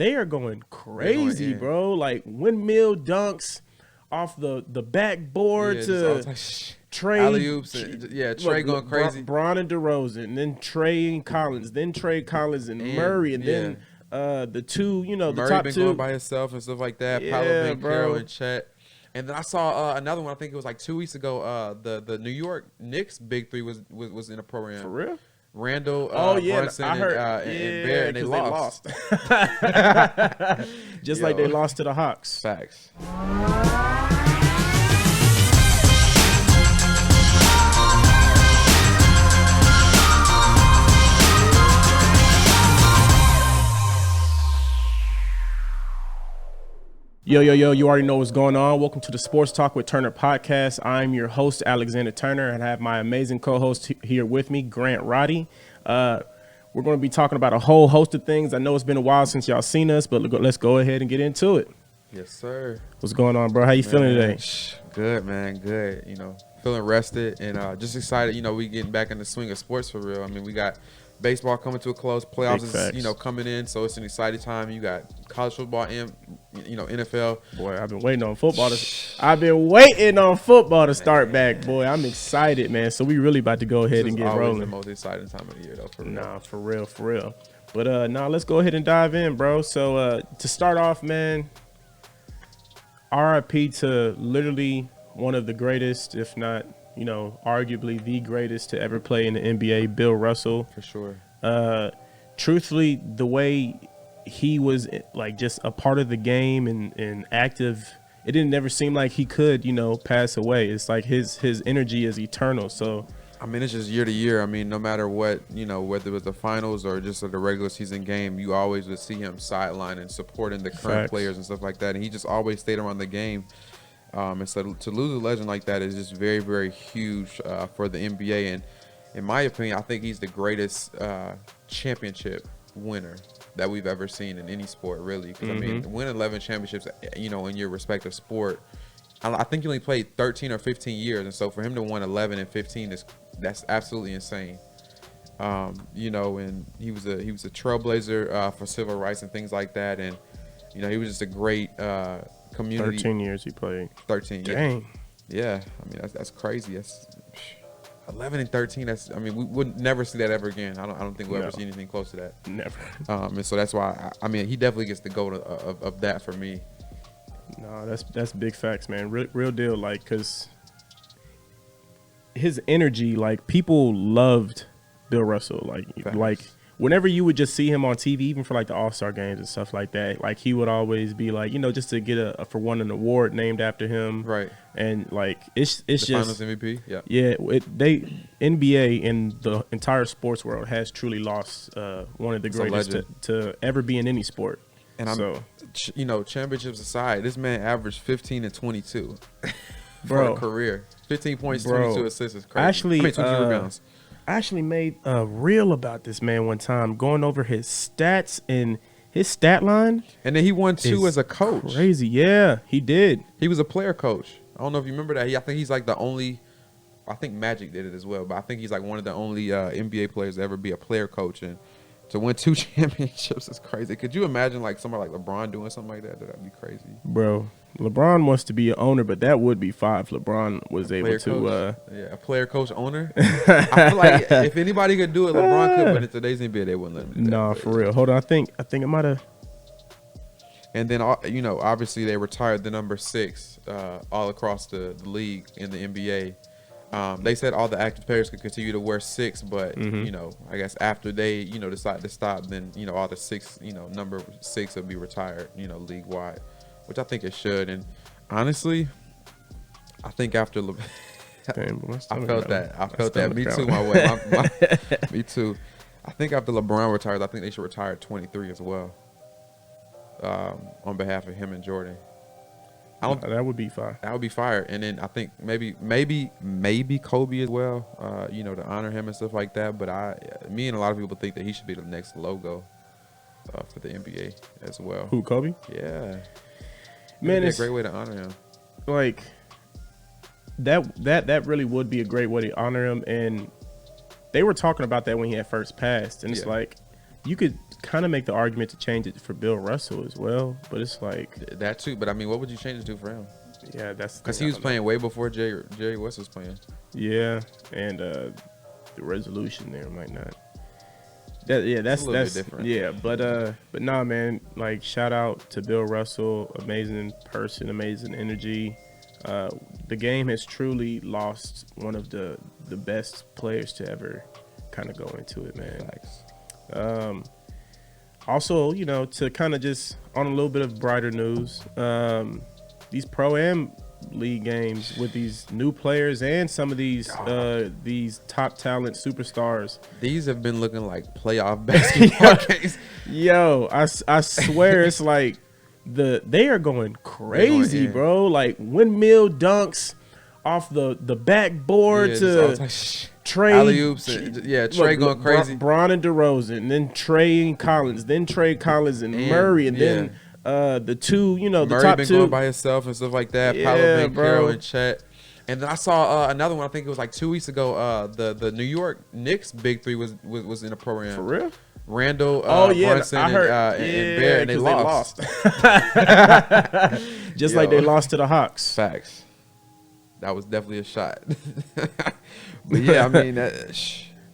they are going crazy, bro. Like windmill dunks off the backboard to Trey. Alley-oops. Trey going crazy. Bron and DeRozan, and then Trey and Collins, then Trey Collins and Murray, and then the two, Murray the top been two going by himself and stuff like that. Yeah, Paolo bro. and Chet. And then I saw another one. I think it was like 2 weeks ago. The New York Knicks big three was in a program. For real? Randall, Brunson, I heard, and Bear, and they lost. Just like they lost to the Hawks. Facts. Yo, you already know what's going on. Welcome to the Sports Talk with Turner podcast. I'm your host, Alexander Turner, and I have my amazing co-host here with me, Grant Roddy. We're going to be talking about a whole host of things. I know it's been a while since y'all seen us, but let's go ahead and get into it. Yes, sir. What's going on, bro? How you feeling today? Good, man. Good. Feeling rested and just excited. We getting back in the swing of sports for real. I mean, we got baseball coming to a close. Playoffs is, coming in, so it's an exciting time. You got college football and, NFL. Boy, I've been waiting on football to start back, boy. I'm excited, man. So we really about to go ahead and get rolling. The most exciting time of the year, though. For real. But let's go ahead and dive in, bro. So to start off, man, RIP to literally one of the greatest, if not, arguably the greatest to ever play in the NBA, Bill Russell. For sure. Truthfully, the way he was like just a part of the game and active, it didn't never seem like he could, pass away. It's like his energy is eternal. So, I mean, it's just year to year. I mean, no matter what, whether it was the finals or just the regular season game, you always would see him sideline and supporting the current players and stuff like that. And he just always stayed around the game. And so to lose a legend like that is just very, very huge for the NBA. And in my opinion, I think he's the greatest championship winner that we've ever seen in any sport, really. Because, I mean, win 11 championships, in your respective sport. I think he only played 13 or 15 years. And so for him to win 11 and 15, that's absolutely insane. And he was a trailblazer for civil rights and things like that. And, he was just a great community. 13 years he played. 13. Dang. Yeah. I mean, that's crazy. That's 11 and 13. We would never see that ever again. I don't think we'll ever see anything close to that. Never. And so that's why he definitely gets the goal of that for me. No, that's big facts, man. Real deal. Like, cause his energy, like people loved Bill Russell. Like whenever you would just see him on TV, even for like the All-Star games and stuff like that, like he would always be like, just to get an award named after him. Right. And like it's the just Finals MVP. Yeah. Yeah. NBA and the entire sports world has truly lost one of the greatest to ever be in any sport. And championships aside, this man averaged 15 and 22 for a career. 15 points, 22 assists is crazy. 22 rebounds. I actually made a reel about this man one time, going over his stats and his stat line. And then he won 2 as a coach. Crazy. Yeah, he did. He was a player coach. I don't know if you remember that. I think he's like the only – I think Magic did it as well, but I think he's like one of the only NBA players to ever be a player coach. And to win 2 championships is crazy. Could you imagine like somebody like LeBron doing something like that? That'd be crazy. Bro, LeBron wants to be an owner, but that would be 5. LeBron was able to a player coach owner. I feel like if anybody could do it, LeBron could, but in today's NBA they wouldn't let him do that. No, for real. Hold on, I think it might have. And then obviously they retired the number 6 all across the league in the NBA. They said all the active players could continue to wear 6, but I guess after they decide to stop, then all the 6 number 6 will be retired league wide, which I think it should. And honestly, I think after I felt that. Me too. My way. Me too. I think after LeBron retires, I think they should retire at 23 as well. On behalf of him and Jordan. That would be fire. That would be fire. And then I think maybe Kobe as well, to honor him and stuff like that. But me and a lot of people think that he should be the next logo for the NBA as well. Who, Kobe? Yeah. Man, it's a great way to honor him. Like that really would be a great way to honor him. And they were talking about that when he had first passed. And it's like you could kind of make the argument to change it for Bill Russell as well, but it's like that too. But I mean, what would you change it to for him? Yeah, that's because he was playing way before Jerry West was playing. Yeah, and the resolution there might not. That's different. Yeah, but nah, man. Like, shout out to Bill Russell, amazing person, amazing energy. The game has truly lost one of the best players to ever kind of go into it, man. Thanks. Also, to kind of just on a little bit of brighter news, these Pro-Am League games with these new players and some of these top talent superstars. These have been looking like playoff basketball games. Yo, I swear it's like they are going crazy, bro. Like windmill dunks off the backboard to Trey. Alley-oops. Trey going crazy. Bron and DeRozan, then Trey and Collins, then Trey Collins and Murray, and then the two, the Murray top been two going by himself and stuff like that. Yeah, Paolo bro. and Chet. And then I saw another one. I think it was like 2 weeks ago. The New York Knicks big three was in a program. For real? Randall, Brunson, I heard, and Bear, and they lost. Just like they lost to the Hawks. Facts. That was definitely a shot. But yeah, I mean,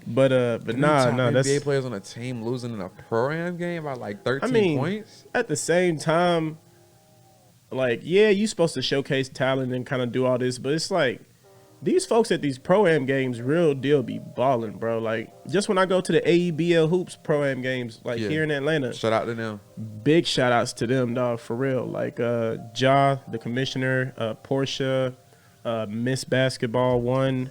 but nah, that's NBA players on a team losing in a pro-am game by like 13 points. At the same time, like, yeah, you're supposed to showcase talent and kind of do all this, but it's like these folks at these pro-am games real deal be balling, bro. Like, just when I go to the AEBL Hoops pro-am games, like here in Atlanta, shout out to them. Big shout outs to them, dog, for real. Like Ja, the commissioner, Portia, Miss Basketball 1,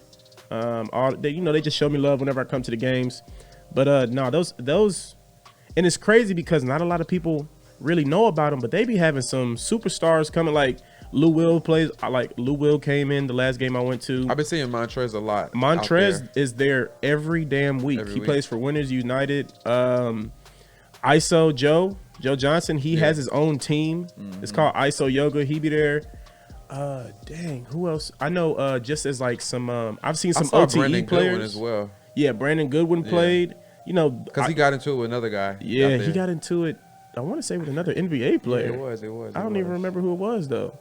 all they just show me love whenever I come to the games. But those, and it's crazy because not a lot of people really know about them, but they be having some superstars coming. Like Lou Will plays. Lou Will came in the last game I went to. I've been seeing Montrez a lot. Montrez is there every damn week. He plays for Winners United. ISO Joe Johnson. He has his own team. Mm-hmm. It's called ISO Yoga. He be there. Dang, who else? I know. Just as like some. I've seen some OTE Brandon players Goodwin as well. Yeah, Brandon Goodwin played. Because he got into it with another guy. Yeah, he got into it. I want to say with another NBA player. Yeah, it was. I don't even remember who it was though.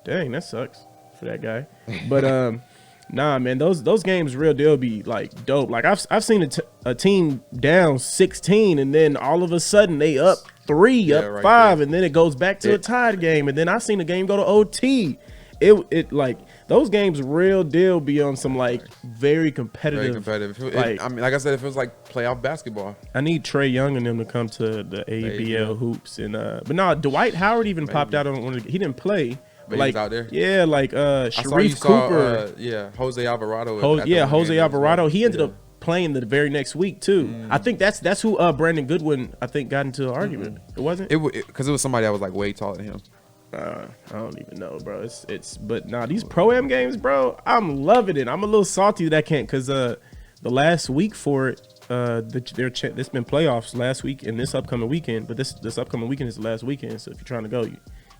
Dang, that sucks for that guy. But nah, man, those games real deal be like dope. Like I've seen a team down 16 and then all of a sudden they up 3, up 5, and then it goes back to a tied game, and then I seen the game go to OT. It like those games real deal be on some like very competitive. Like I said, it feels like playoff basketball. I need Trey Young and them to come to the ABL hoops and but no, Dwight Howard even popped out on one of he didn't play. But like, he was out there. Yeah, like Sharif Cooper. Jose Alvarado. Jose Alvarado. He ended up playing the very next week too. I think that's who Brandon Goodwin I think got into an argument. It wasn't? Because it was somebody that was like way taller than him. I don't even know, bro. But these pro-am games, bro, I'm loving it. I'm a little salty that I can't because the last week for it, it's been playoffs last week and this upcoming weekend. But this upcoming weekend is the last weekend, so if you're trying to go,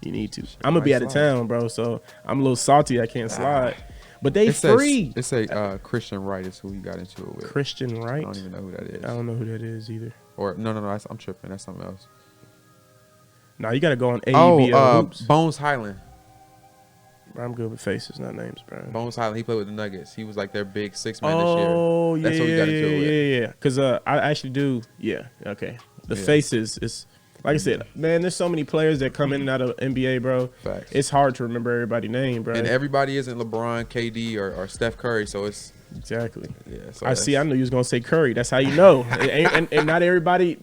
you need to. I'm gonna be out of town, bro, so I'm a little salty I can't slide. But they free. It's a Christian Wright is who you got into it with. Christian Wright? I don't even know who that is. I don't know who that is either. Or no, I'm tripping. That's something else. No, you got to go on AEBL Hoops. Bones Highland. Bro, I'm good with faces, not names, bro. Bones Highland, he played with the Nuggets. He was like their big 6-man this year. Oh, yeah. That's what we got into it with. Yeah. Because I actually do, okay. The faces is, like I said, man, there's so many players that come in and out of NBA, bro. Facts. It's hard to remember everybody's name, bro. And everybody isn't LeBron, KD, or Steph Curry, so it's... Exactly. Yeah. So I knew you was gonna say Curry. That's how you know. and not everybody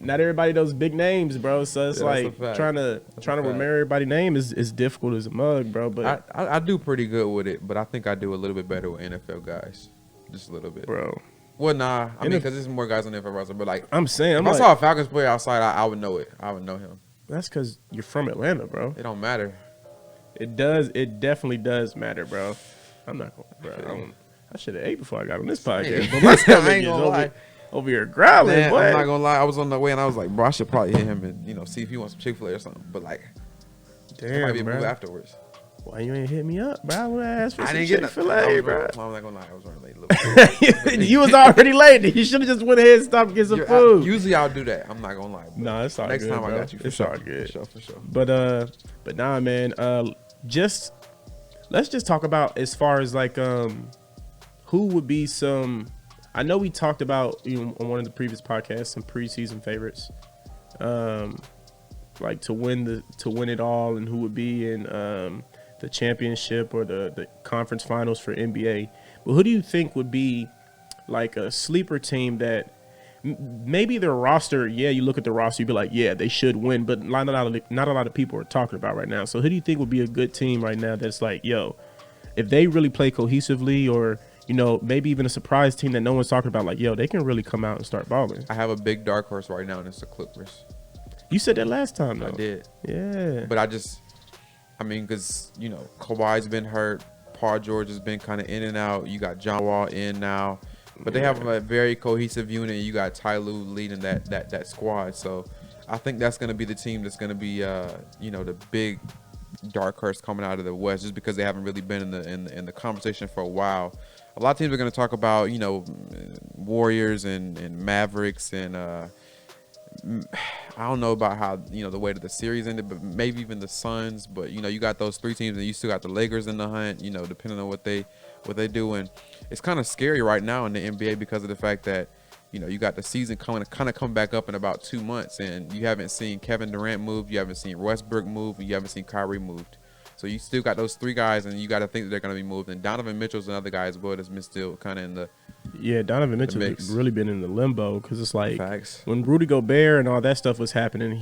those big names, bro. So it's like trying to remember everybody's name is difficult as a mug, bro. But I do pretty good with it, but I think I do a little bit better with NFL guys, just a little bit, bro. Well, nah. I mean, because there's more guys on the NFL roster, but like I'm saying, if I saw a Falcons player outside, I would know it. I would know him. That's because you're from Atlanta, bro. It don't matter. It does. It definitely does matter, bro. I'm not gonna, bro. I should have ate before I got on this podcast. But my stomach is over here growling. Man, I'm not gonna lie. I was on the way and I was like, bro, I should probably hit him and see if he wants some Chick-fil-A or something. But like, damn, might be a bro. move afterwards. Why you ain't hit me up, bro? I would ask for I some didn't get Chick-fil-A, bro. I'm not gonna lie, I was running late a little bit. You was already late. You should have just went ahead and stopped and get some food. Usually I'll do that. I'm not gonna lie. No, it's all next good. time Bro. I got you. It's all good. For sure. But nah, man. Let's just talk about as far as like who would be some. I know we talked about on one of the previous podcasts some preseason favorites, like to win it all, and who would be in the championship or the conference finals for NBA. But who do you think would be like a sleeper team that maybe their roster? Yeah, you look at the roster, you'd be like, yeah, they should win, but not a lot of people are talking about right now. So who do you think would be a good team right now that's like, yo, if they really play cohesively, or maybe even a surprise team that no one's talking about, like, yo, they can really come out and start balling? I have a big dark horse right now, and it's the Clippers. You said that last time, though. I did. Yeah. But because, Kawhi's been hurt. Paul George has been kind of in and out. You got John Wall in now. But they have a very cohesive unit. You got Ty Lue leading that squad. So I think that's going to be the team that's going to be, the big dark horse coming out of the West, just because they haven't really been in the conversation for a while. A lot of teams are going to talk about, Warriors and Mavericks and I don't know about how the way that the series ended, but maybe even the Suns. But you got those three teams, and you still got the Lakers in the hunt. Depending on what they do, and it's kind of scary right now in the NBA because of the fact that you got the season come back up in about 2 months, and you haven't seen Kevin Durant move, you haven't seen Westbrook move, and you haven't seen Kyrie moved. So you still got those three guys, and you got to think that they're going to be moved. And Donovan Mitchell's another guy as well that's been still kind of in the Donovan Mitchell's really been in the limbo, because it's like Facts. When Rudy Gobert and all that stuff was happening,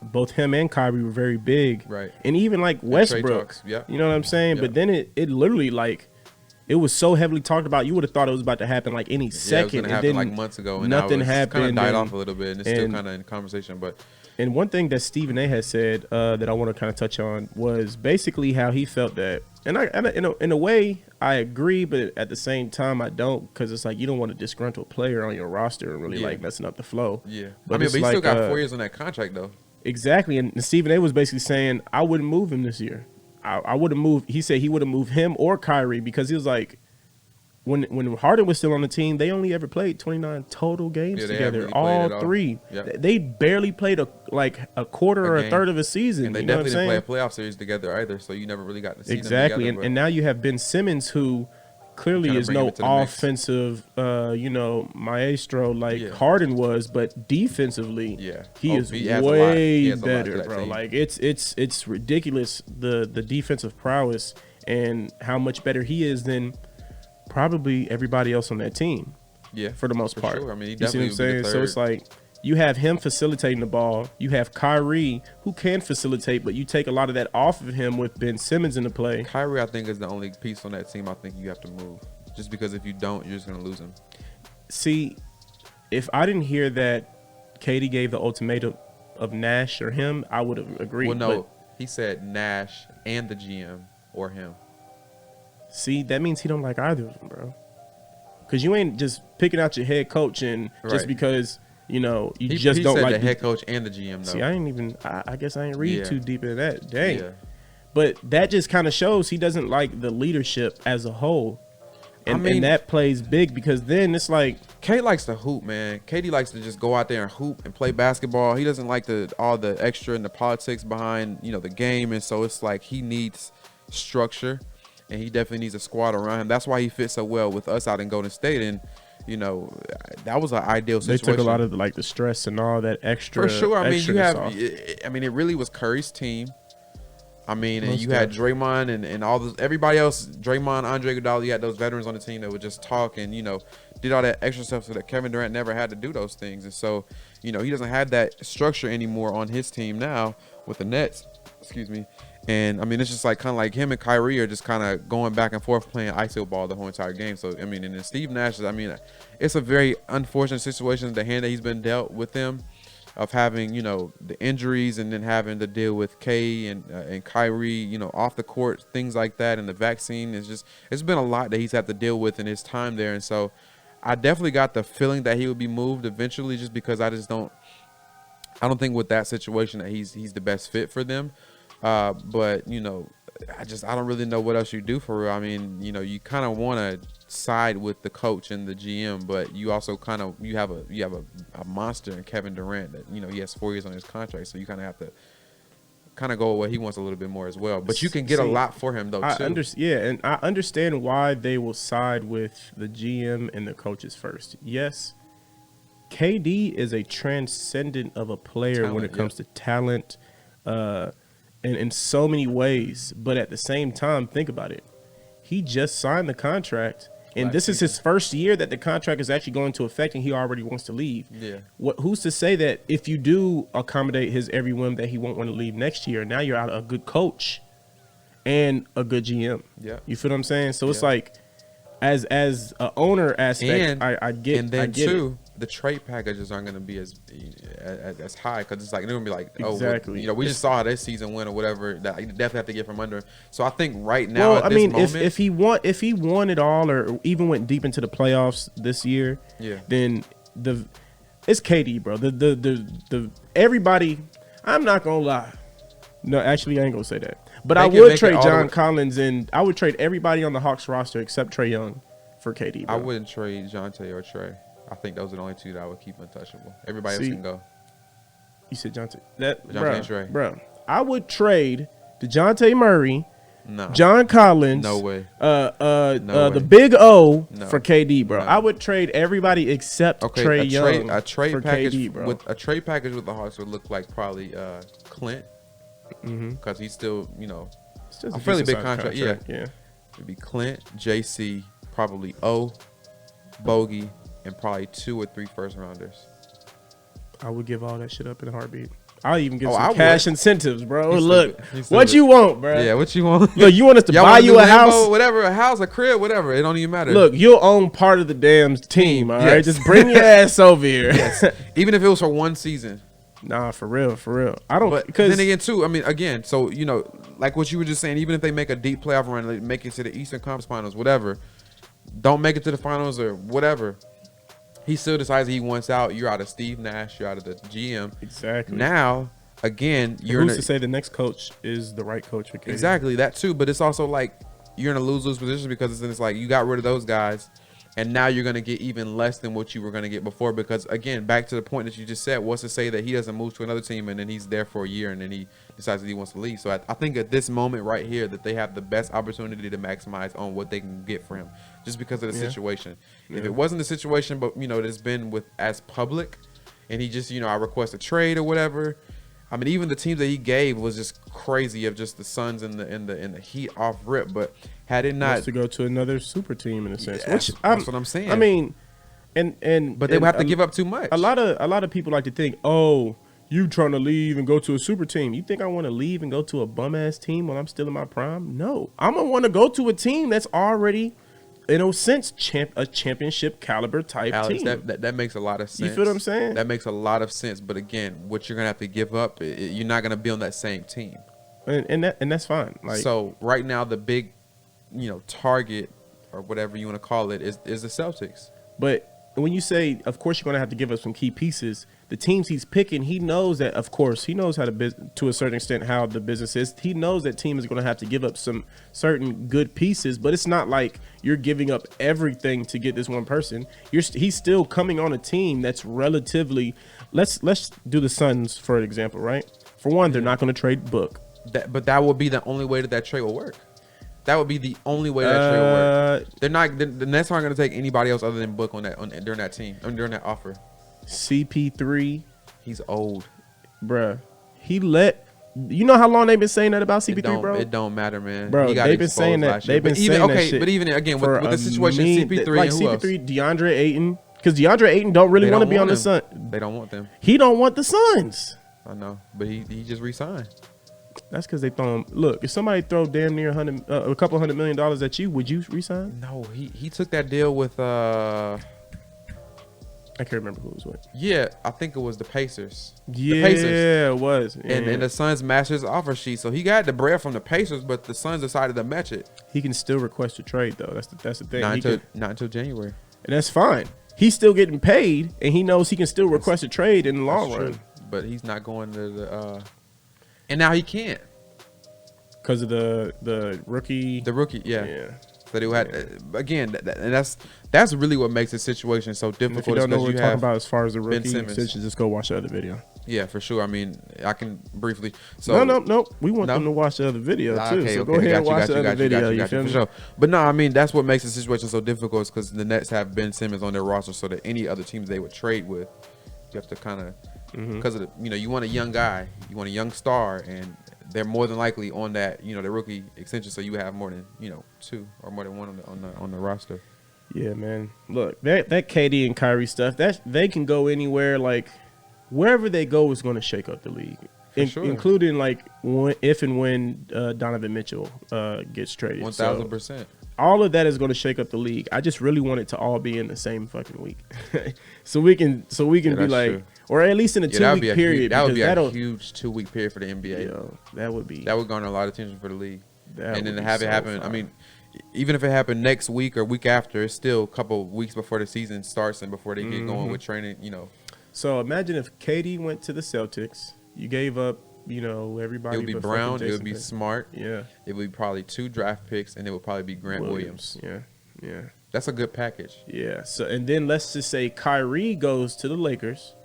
both him and Kyrie were very big, right? And even like Westbrook, you know what I'm saying? But then it literally like it was so heavily talked about. You would have thought it was about to happen like any second, it was gonna happen like months ago, and nothing happened. Kind of died off a little bit, and it's still kind of in conversation, but. And one thing that Stephen A. has said that I want to kind of touch on was basically how he felt that, and in a way I agree, but at the same time I don't, because it's like you don't want a disgruntled player on your roster and really like messing up the flow. Yeah, but he still got 4 years on that contract though. Exactly, and Stephen A. was basically saying I wouldn't move him this year. I would have moved. He said he would have moved him or Kyrie, because he was like, when Harden was still on the team, they only ever played 29 total games together, really all three. Yep. They barely played a quarter or a third of a season. And they definitely didn't play a playoff series together either, so you never really got to see them together. And now you have Ben Simmons, who clearly is no offensive, maestro like Harden was, but defensively, he is way better, bro. Team. Like it's ridiculous the defensive prowess and how much better he is than probably everybody else on that team. Yeah, for the most part. Sure. I mean, he you see what I'm saying? So it's like you have him facilitating the ball. You have Kyrie, who can facilitate, but you take a lot of that off of him with Ben Simmons in the play. Kyrie, I think, is the only piece on that team I think you have to move. Just because if you don't, you're just going to lose him. See, if I didn't hear that Katie gave the ultimatum of Nash or him, I would have agreed. Well, no, he said Nash and the GM or him. See, that means he don't like either of them, bro. Because you ain't just picking out your head coach and just because, you just don't like the head coach and the GM, though. See, I ain't even, I guess I ain't read too deep into that. Dang. Yeah. But that just kind of shows he doesn't like the leadership as a whole. And that plays big, because then it's like Kate likes to hoop, man. Katie likes to just go out there and hoop and play basketball. He doesn't like all the extra and the politics behind, the game. And so it's like he needs structure. And he definitely needs a squad around him. That's why he fits so well with us out in Golden State. And, that was an ideal situation. They took a lot of the stress and all that extra. For sure. I mean, it really was Curry's team. I mean, and you had Draymond and all this, everybody else, Draymond, Andre Iguodala, you had those veterans on the team that would just talk and, did all that extra stuff so that Kevin Durant never had to do those things. And so, he doesn't have that structure anymore on his team now with the Nets. Excuse me. And, it's just kind of like him and Kyrie are just kind of going back and forth playing ISO ball the whole entire game. So, and then Steve Nash, it's a very unfortunate situation, the hand that he's been dealt with him of having, the injuries and then having to deal with Kay and Kyrie, off the court, things like that. And the vaccine it's been a lot that he's had to deal with in his time there. And so I definitely got the feeling that he would be moved eventually, just because I don't think with that situation that he's the best fit for them. But I don't really know what else you do for real. I mean, you kind of want to side with the coach and the GM, but you also you have a monster in Kevin Durant that he has 4 years on his contract, so you kind of have to go with what he wants a little bit more as well. But you can get a lot for him though too. And I understand why they will side with the GM and the coaches first. Yes, KD is a transcendent of a player when it comes to talent, and in so many ways. But at the same time, think about it. He just signed the contract, and this is his first year that the contract is actually going into effect, and he already wants to leave. Yeah. Who's to say that if you do accommodate his every whim that he won't want to leave next year? Now you're out a good coach and a good GM. Yeah. You feel what I'm saying? So it's like, as a owner aspect, I get. And then I get too, the trade packages aren't going to be as high because it's like they're going to be like, oh, exactly. We just saw how this season went or whatever. That you definitely have to get from under. So I think right now, at this moment, if he won it all or even went deep into the playoffs this year, then it's KD, bro. The everybody. I'm not gonna lie. No, actually, I ain't gonna say that. But I would trade John Collins, and I would trade everybody on the Hawks roster except Trae Young for KD, bro. I wouldn't trade Jonte or Trae. I think those are the only two that I would keep untouchable. Everybody else can go. You said Jonte. Jonte and Trae. Bro, I would trade DeJounte Murray, no. John Collins, no way. The Big O for KD, bro. No. I would trade everybody except Trae Young. A trade package KD, bro. with the Hawks would look like probably Clint, because he's still a fairly big contract. Yeah, it'd be Clint, JC, probably O, Bogey, and probably 2 or 3 first rounders. I would give all that shit up in a heartbeat. I'll even give some cash incentives, bro. Look, what you want, bro? Yeah, what you want? Look, you want us to buy you a house? Whatever, a house, a crib, whatever. It don't even matter. Look, you'll own part of the damn team, all right? Just bring your ass over here. Yes. Even if it was for one season. Nah, for real. I don't. But then again, too, I mean, again, so, like what you were just saying, even if they make a deep playoff run, like make it to the Eastern Conference Finals, whatever, don't make it to the finals or whatever, he still decides he wants out. You're out of Steve Nash. You're out of the GM. Exactly. Now, again, who's to say the next coach is the right coach for KD? Exactly, that too. But it's also like you're in a lose-lose position because it's like you got rid of those guys, and now you're going to get even less than what you were going to get before. Because, again, back to the point that you just said, what's to say that he doesn't move to another team and then he's there for a year and then he decides that he wants to leave. So I think at this moment right here that they have the best opportunity to maximize on what they can get for him just because of the situation. If it wasn't the situation, but, that's been with as public and he just, I request a trade or whatever. I mean, even the teams that he gave was just crazy of just the Suns and the Heat off rip. But had it not to go to another super team in a sense, that's what I'm saying. I mean, but they would have to give up too much. A lot of people like to think, oh, you trying to leave and go to a super team. You think I want to leave and go to a bum ass team while I'm still in my prime? No, I'm gonna want to go to a team that's already, in a sense, a championship caliber type Alex, team. That makes a lot of sense. You feel what I'm saying? That makes a lot of sense. But again, what you're gonna have to give up, you're not gonna be on that same team. And that's fine. Like, so right now, the big, target or whatever you want to call it is the Celtics. But when you say, of course, you're gonna have to give up some key pieces. The teams he's picking, he knows that, of course, he knows how to a certain extent how the business is. He knows that team is going to have to give up some certain good pieces, but it's not like you're giving up everything to get this one person. He's still coming on a team that's relatively. Let's do the Suns for an example, right? For one, they're not going to trade Book. But that would be the only way that trade will work. That would be the only way that trade will work. They're not. The Nets aren't going to take anybody else other than Book during that team during that offer. CP3, he's old, bruh. You know how long they've been saying that about CP3, bro? It don't matter, man. Bro, they've been saying that. They've been saying that shit. But even again with the situation, CP3 like and who CP3, else? DeAndre Ayton, because DeAndre Ayton don't really want to be on the Suns. They don't want them. He don't want the Suns. I know, but he just resigned. That's because they throw him. Look, if somebody throw damn near a couple $100 million at you, would you resign? No, he took that deal with I can't remember who it was with. Yeah, I think it was the Pacers. Yeah, the Pacers. It was. Yeah. And the Suns matched his offer sheet. So he got the bread from the Pacers, but the Suns decided to match it. He can still request a trade, though. That's the thing. Not until January. And that's fine. He's still getting paid, and he knows he can still request a trade in the long run. But he's not going to the and now he can't. Because of the rookie. The rookie, yeah. Yeah. That it had again, and that's really what makes the situation so difficult. And if you don't know what we're talking about as far as the rookie extension, just go watch the other video. Yeah, for sure. I mean, I can briefly. So no. We want them to watch the other video too. Okay, so go ahead and watch the other video. You feel me? For sure. But no, I mean that's what makes the situation so difficult, because the Nets have Ben Simmons on their roster, so that any other teams they would trade with, you have to kind of because of the, you want a young guy, you want a young star, and they're more than likely on that, the rookie extension, so you have more than, 2 or more than one on the roster. Yeah, man. Look, that KD and Kyrie stuff, that they can go anywhere. Like wherever they go is going to shake up the league, including like if and when Donovan Mitchell gets traded. 1,000%. All of that is going to shake up the league. I just really want it to all be in the same fucking week, so we can be like, true. Or at least in a 2-week period. That would be a huge 2-week period for the NBA. That would garner a lot of attention for the league. And then to have it happen. Fun. I mean, even if it happened next week or week after, it's still a couple weeks before the season starts and before they get going with training. So imagine if KD went to the Celtics. You gave up. Everybody. It would be Brown. It would be Smart. Yeah. It would be probably 2 draft picks, and it would probably be Grant Williams. Yeah. That's a good package. Yeah. So and then let's just say Kyrie goes to the Lakers.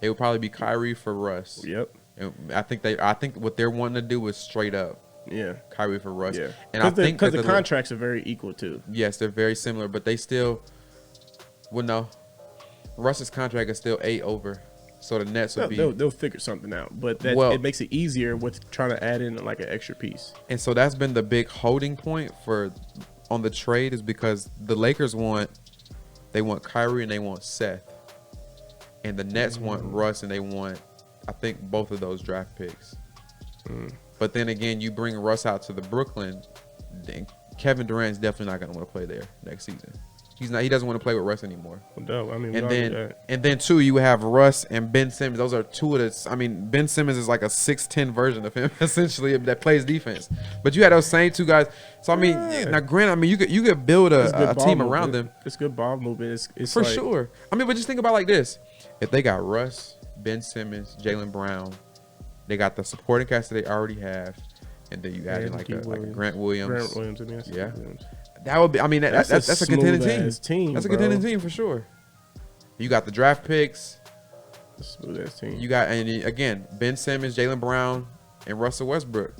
It would probably be Kyrie for Russ. Yep. And I think what they're wanting to do is straight up. Yeah. Kyrie for Russ. Yeah. And I think because the contracts are very equal too. Yes, they're very similar, but they still. Well, no. Russ's contract is still 8 over. So the Nets would be. They'll figure something out, but it makes it easier with trying to add in like an extra piece. And so that's been the big holding point on the trade, is because the Lakers want Kyrie and they want Seth, and the Nets want Russ and they want, I think, both of those draft picks. But then again, you bring Russ out to the Brooklyn, then Kevin Durant's definitely not going to want to play there next season. He doesn't want to play with Russ anymore. No, I mean, and then too, you have Russ and Ben Simmons. Those are two of the. I mean, Ben Simmons is like a 6'10" version of him, essentially, that plays defense. But you had those same two guys. So I mean, now granted, I mean, you could build a team around them. It's good ball movement. It's for sure. I mean, but just think about it like this: if they got Russ, Ben Simmons, Jaylen Brown, they got the supporting cast that they already have, and then you add in like a Grant Williams. That would be. I mean, that's a contending team. That's a contending team for sure. You got the draft picks. Smooth ass team. You got, and again, Ben Simmons, Jaylen Brown, and Russell Westbrook.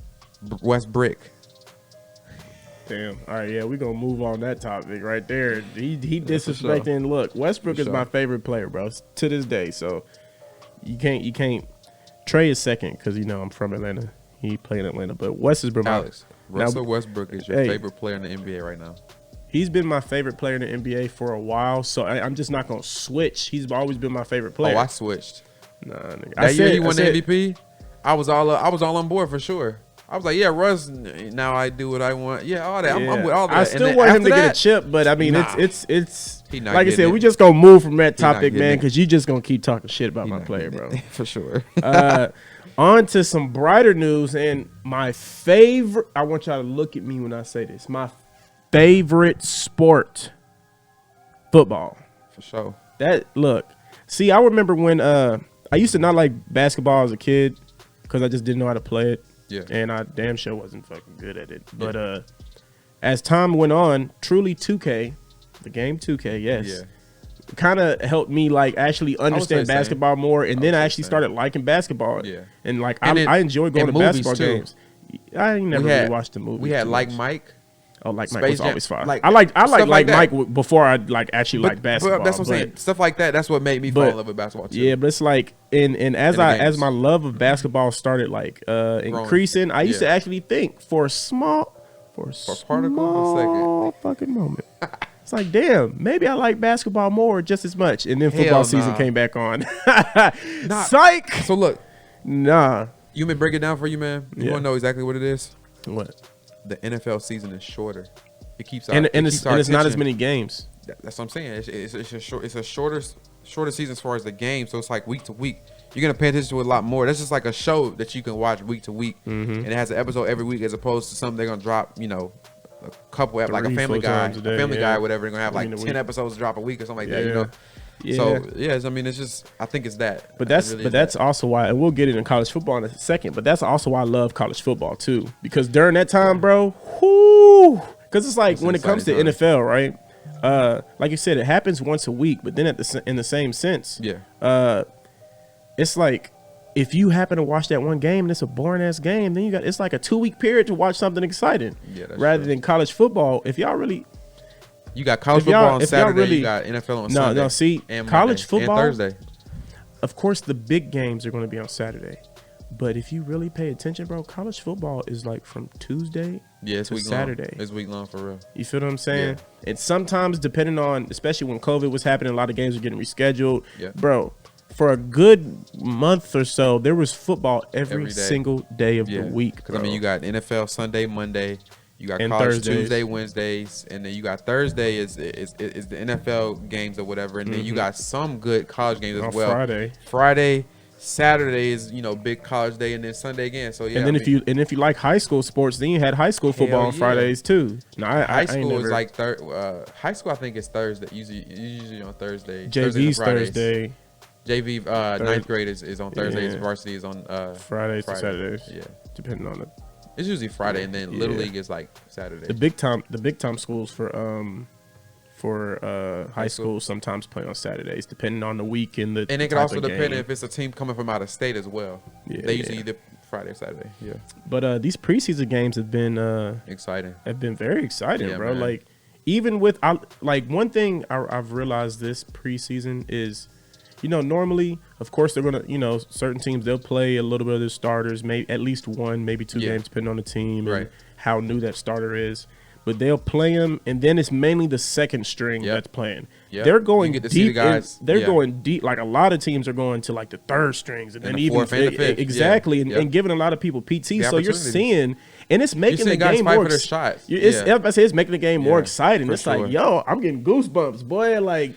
Damn. All right, yeah, we're gonna move on that topic right there. He disrespecting. Look, Westbrook is my favorite player, bro, to this day. So you can't. Trey is second because I'm from Atlanta. He played in Atlanta, but West is Alex. Russell Westbrook is your favorite player in the NBA right now. He's been my favorite player in the NBA for a while, so I'm just not gonna switch. He's always been my favorite player. Oh, I switched. Nah, nigga. That year he won the MVP, I was all on board for sure. I was like, yeah, Russ. Now I do what I want. Yeah, all that. I'm with all that. I still want him to get a chip, but I mean, it's like I said, we just gonna move from that topic, man, because you just gonna keep talking shit about my player, bro. For sure. On to some brighter news, and my favorite. I want y'all to look at me when I say this. My favorite sport, football. For sure. See, I remember when I used to not like basketball as a kid because I just didn't know how to play it. Yeah. And I damn sure wasn't fucking good at it. But as time went on, truly 2K, the game 2K, yes. Yeah. Kind of helped me like actually understand basketball more, and then I actually started liking basketball. Yeah, and like I enjoy going to basketball games. I ain't never really watched the movie. We had Like Mike. Oh, Like Mike was always fine. I like Mike before I actually liked basketball. But that's what I'm saying. Stuff like that. That's what made me fall in love with basketball too. Yeah, but it's like and as my love of basketball started like increasing, I used to actually think for a fucking moment. It's like, damn, maybe I like basketball more just as much. And then football season came back on. Psych! So look. Nah. You may break it down for you, man? You want to know exactly what it is? What? The NFL season is shorter. It keeps our it's not as many games. That's what I'm saying. It's a shorter season as far as the game. So it's like week to week. You're going to pay attention to it a lot more. That's just like a show that you can watch week to week. And it has an episode every week as opposed to something they're going to drop, a couple, like a Family Guy, or whatever. They're gonna have like 10 episodes to drop a week or something like that. Yeah. So yes, I mean it's just I think it's that. But that's also why, and we'll get into college football in a second. But that's also why I love college football too, because during that time, bro, because it's like when it comes to NFL, right? Like you said, it happens once a week, but then in the same sense, it's like if you happen to watch that one game and it's a boring ass game, then it's like a 2-week period to watch something exciting. Yeah, rather than college football. If y'all really, you got college football on Saturday, you got NFL on Sunday. No, see, and college football and Thursday. Of course, the big games are going to be on Saturday, but if you really pay attention, bro, college football is like from Tuesday to Saturday. It's week long for real. You feel what I'm saying? Yeah. And sometimes, depending on, especially when COVID was happening, a lot of games were getting rescheduled. Yeah. Bro, for a good month or so, there was football every single day of the week. Because I mean, you got NFL Sunday, Monday. You got college Thursdays. Tuesday, Wednesdays, and then you got Thursday is the NFL games or whatever, and then you got some good college games as well. Friday, Saturday is big college day, and then Sunday again. So yeah. And then if you like high school sports, then you had high school football on Fridays too. No, high school is like high school. I think it's Thursday. Usually on Thursday. JV's Thursday. JV ninth grade is on Thursdays. Varsity is on Fridays to Saturdays. Yeah, depending on it. It's usually Friday, and then Little League is like Saturday. The big time schools for high school sometimes play on Saturdays, depending on the week and the. And it can also depend if it's a team coming from out of state as well. Yeah, they usually either Friday or Saturday. Yeah. But these preseason games have been exciting. Have been very exciting, bro. Man. Like even with one thing I've realized this preseason is. Normally, of course, they're going to, certain teams, they'll play a little bit of their starters, maybe at least one, maybe two games, depending on the team and how new that starter is. But they'll play them, and then it's mainly the second string that's playing. Yep. They're going deep. They're going deep. Like a lot of teams are going to like the third strings, and then even fourth and the fifth. Exactly, and giving a lot of people PT. So you're seeing, and it's making the game more. For shots. It's making the game more exciting. It's like, yo, I'm getting goosebumps, boy. Like.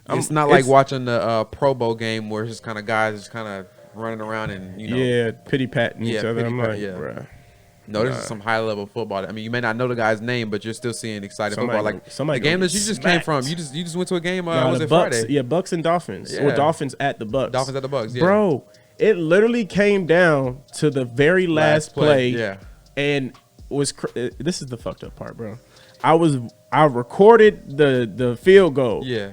It's not like watching the Pro Bowl game where it's just kind of guys just kind of running around and pity patting each other. I'm like, bruh. No, this is some high level football. I mean, you may not know the guy's name, but you're still seeing exciting football. Like the game that you just came from. You just went to a game. Was it Bucks, Friday? Yeah, Bucks and Dolphins, or Dolphins at the Bucks. Dolphins at the Bucks. Yeah. Bro, it literally came down to the very last play. Yeah, and this is the fucked up part, bro. I recorded the field goal. Yeah.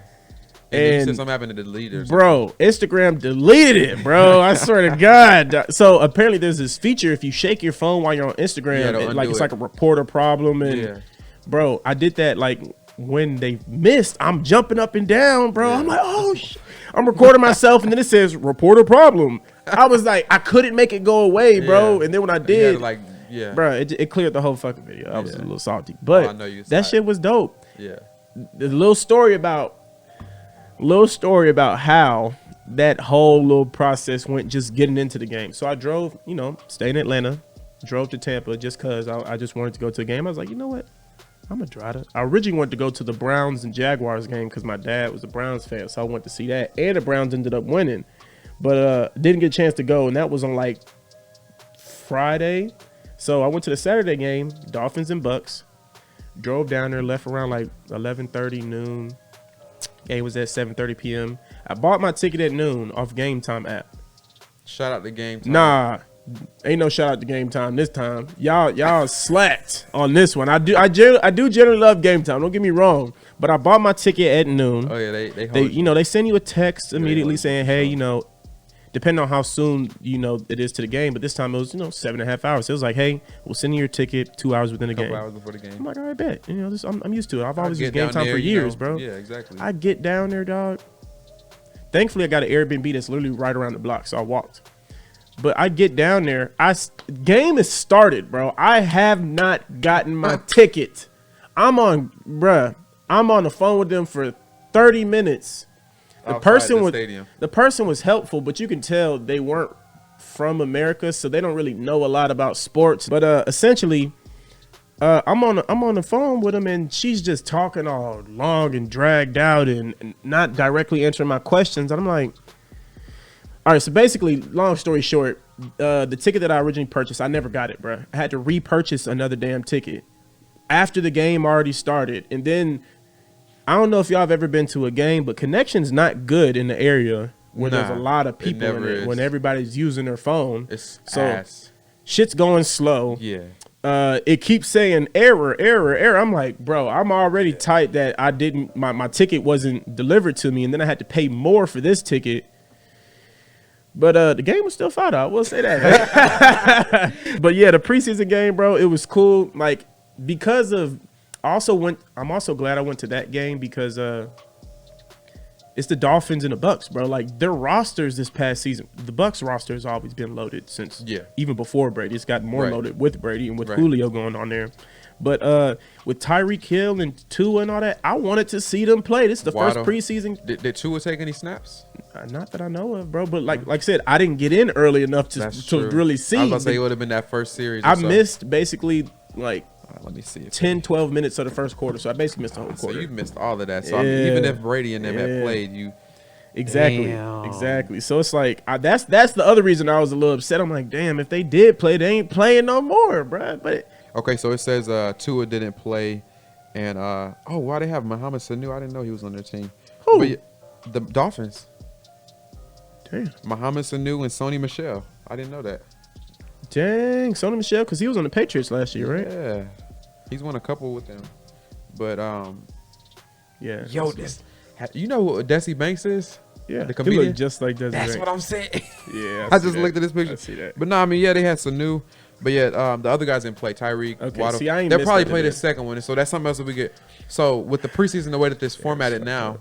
And you said something happened to delete it. Bro, Instagram deleted it, bro. I swear to God. So apparently there's this feature if you shake your phone while you're on Instagram, it's like a reporter problem. And bro, I did that like when they missed. I'm jumping up and down, bro. I'm like, oh, I'm recording myself, and then it says reporter problem. I was like, I couldn't make it go away, bro. And then when I did, bro, it cleared the whole fucking video. I was a little salty, but that shit was dope. Yeah, there's a little story about how that whole little process went just getting into the game. So I drove, stayed in Atlanta, drove to Tampa just because I just wanted to go to a game. I was like, you know what? I'm going to drive it. I originally wanted to go to the Browns and Jaguars game because my dad was a Browns fan, so I went to see that. And the Browns ended up winning. But didn't get a chance to go, and that was on like Friday. So I went to the Saturday game, Dolphins and Bucks. Drove down there, left around like 11:30, noon. Game was at 7:30 p.m. I bought my ticket at noon off Game Time app. Shout out to Game Time. Nah, ain't no shout out to Game Time this time. Y'all slacked on this one. I do generally love Game Time. Don't get me wrong, but I bought my ticket at noon. Oh yeah, they they send you a text immediately saying, hey, depending on how soon it is to the game, but this time it was 7.5 hours. It was like, hey, we'll send you your ticket 2 hours within the game. 2 hours before the game. I'm like, all right, bet. I'm used to it. I've always used Game Time for years, bro. Yeah, exactly. I get down there, dog. Thankfully, I got an Airbnb that's literally right around the block, so I walked. But I get down there. Game is started, bro. I have not gotten my ticket. I'm on the phone with them for 30 minutes. The person was helpful, but you can tell they weren't from America, so they don't really know a lot about sports. But essentially, I'm on the phone with them, and she's just talking all long and dragged out and not directly answering my questions. And I'm like, all right. So basically, long story short, the ticket that I originally purchased, I never got it, bro. I had to repurchase another damn ticket after the game already started, and then I don't know if y'all have ever been to a game, but connection's not good in the area where there's a lot of people in it when everybody's using their phone. It's so ass. Shit's going slow. Yeah. It keeps saying error. I'm like, bro, I'm already tight that I didn't, my ticket wasn't delivered to me, and then I had to pay more for this ticket. But the game was still fun, I will say that. But yeah, the preseason game, bro, it was cool. Like, because of, I'm also glad I went to that game because it's the Dolphins and the Bucs, bro. Like, their rosters this past season, the Bucs roster has always been loaded since even before Brady. It's gotten more loaded with Brady and with Julio going on there. But with Tyreek Hill and Tua and all that, I wanted to see them play. This is the first preseason. Did Tua take any snaps? Not that I know of, bro. But like I said, I didn't get in early enough to really see. I was going to say it would have been that first series. I missed basically like let me see 10, 12 minutes of the first quarter. So I basically missed the whole quarter. So you missed all of that. So I mean, even if Brady and them had played, you. Exactly. So it's like that's the other reason I was a little upset. I'm like, damn, if they did play, they ain't playing no more, bro. But okay, so it says Tua didn't play, and why they have Mohamed Sanu? I didn't know he was on their team. Who? But the Dolphins. Damn. Mohamed Sanu and Sony Michel. I didn't know that. Dang, Sony Michel, because he was on the Patriots last year, right? Yeah, he's won a couple with them. But yeah. Yo, you know who Desi Banks is? Yeah, the comedian. He looked just like Desi Banks. That's what I'm saying. Yeah, I just looked at this picture. I see that. But no, I mean, yeah, they had Sanu. But yeah, the other guys didn't play. Tyreek, Waddle. See, I ain't they'll probably play the second one, so that's something else that we get. So with the preseason, the way that this formatted now,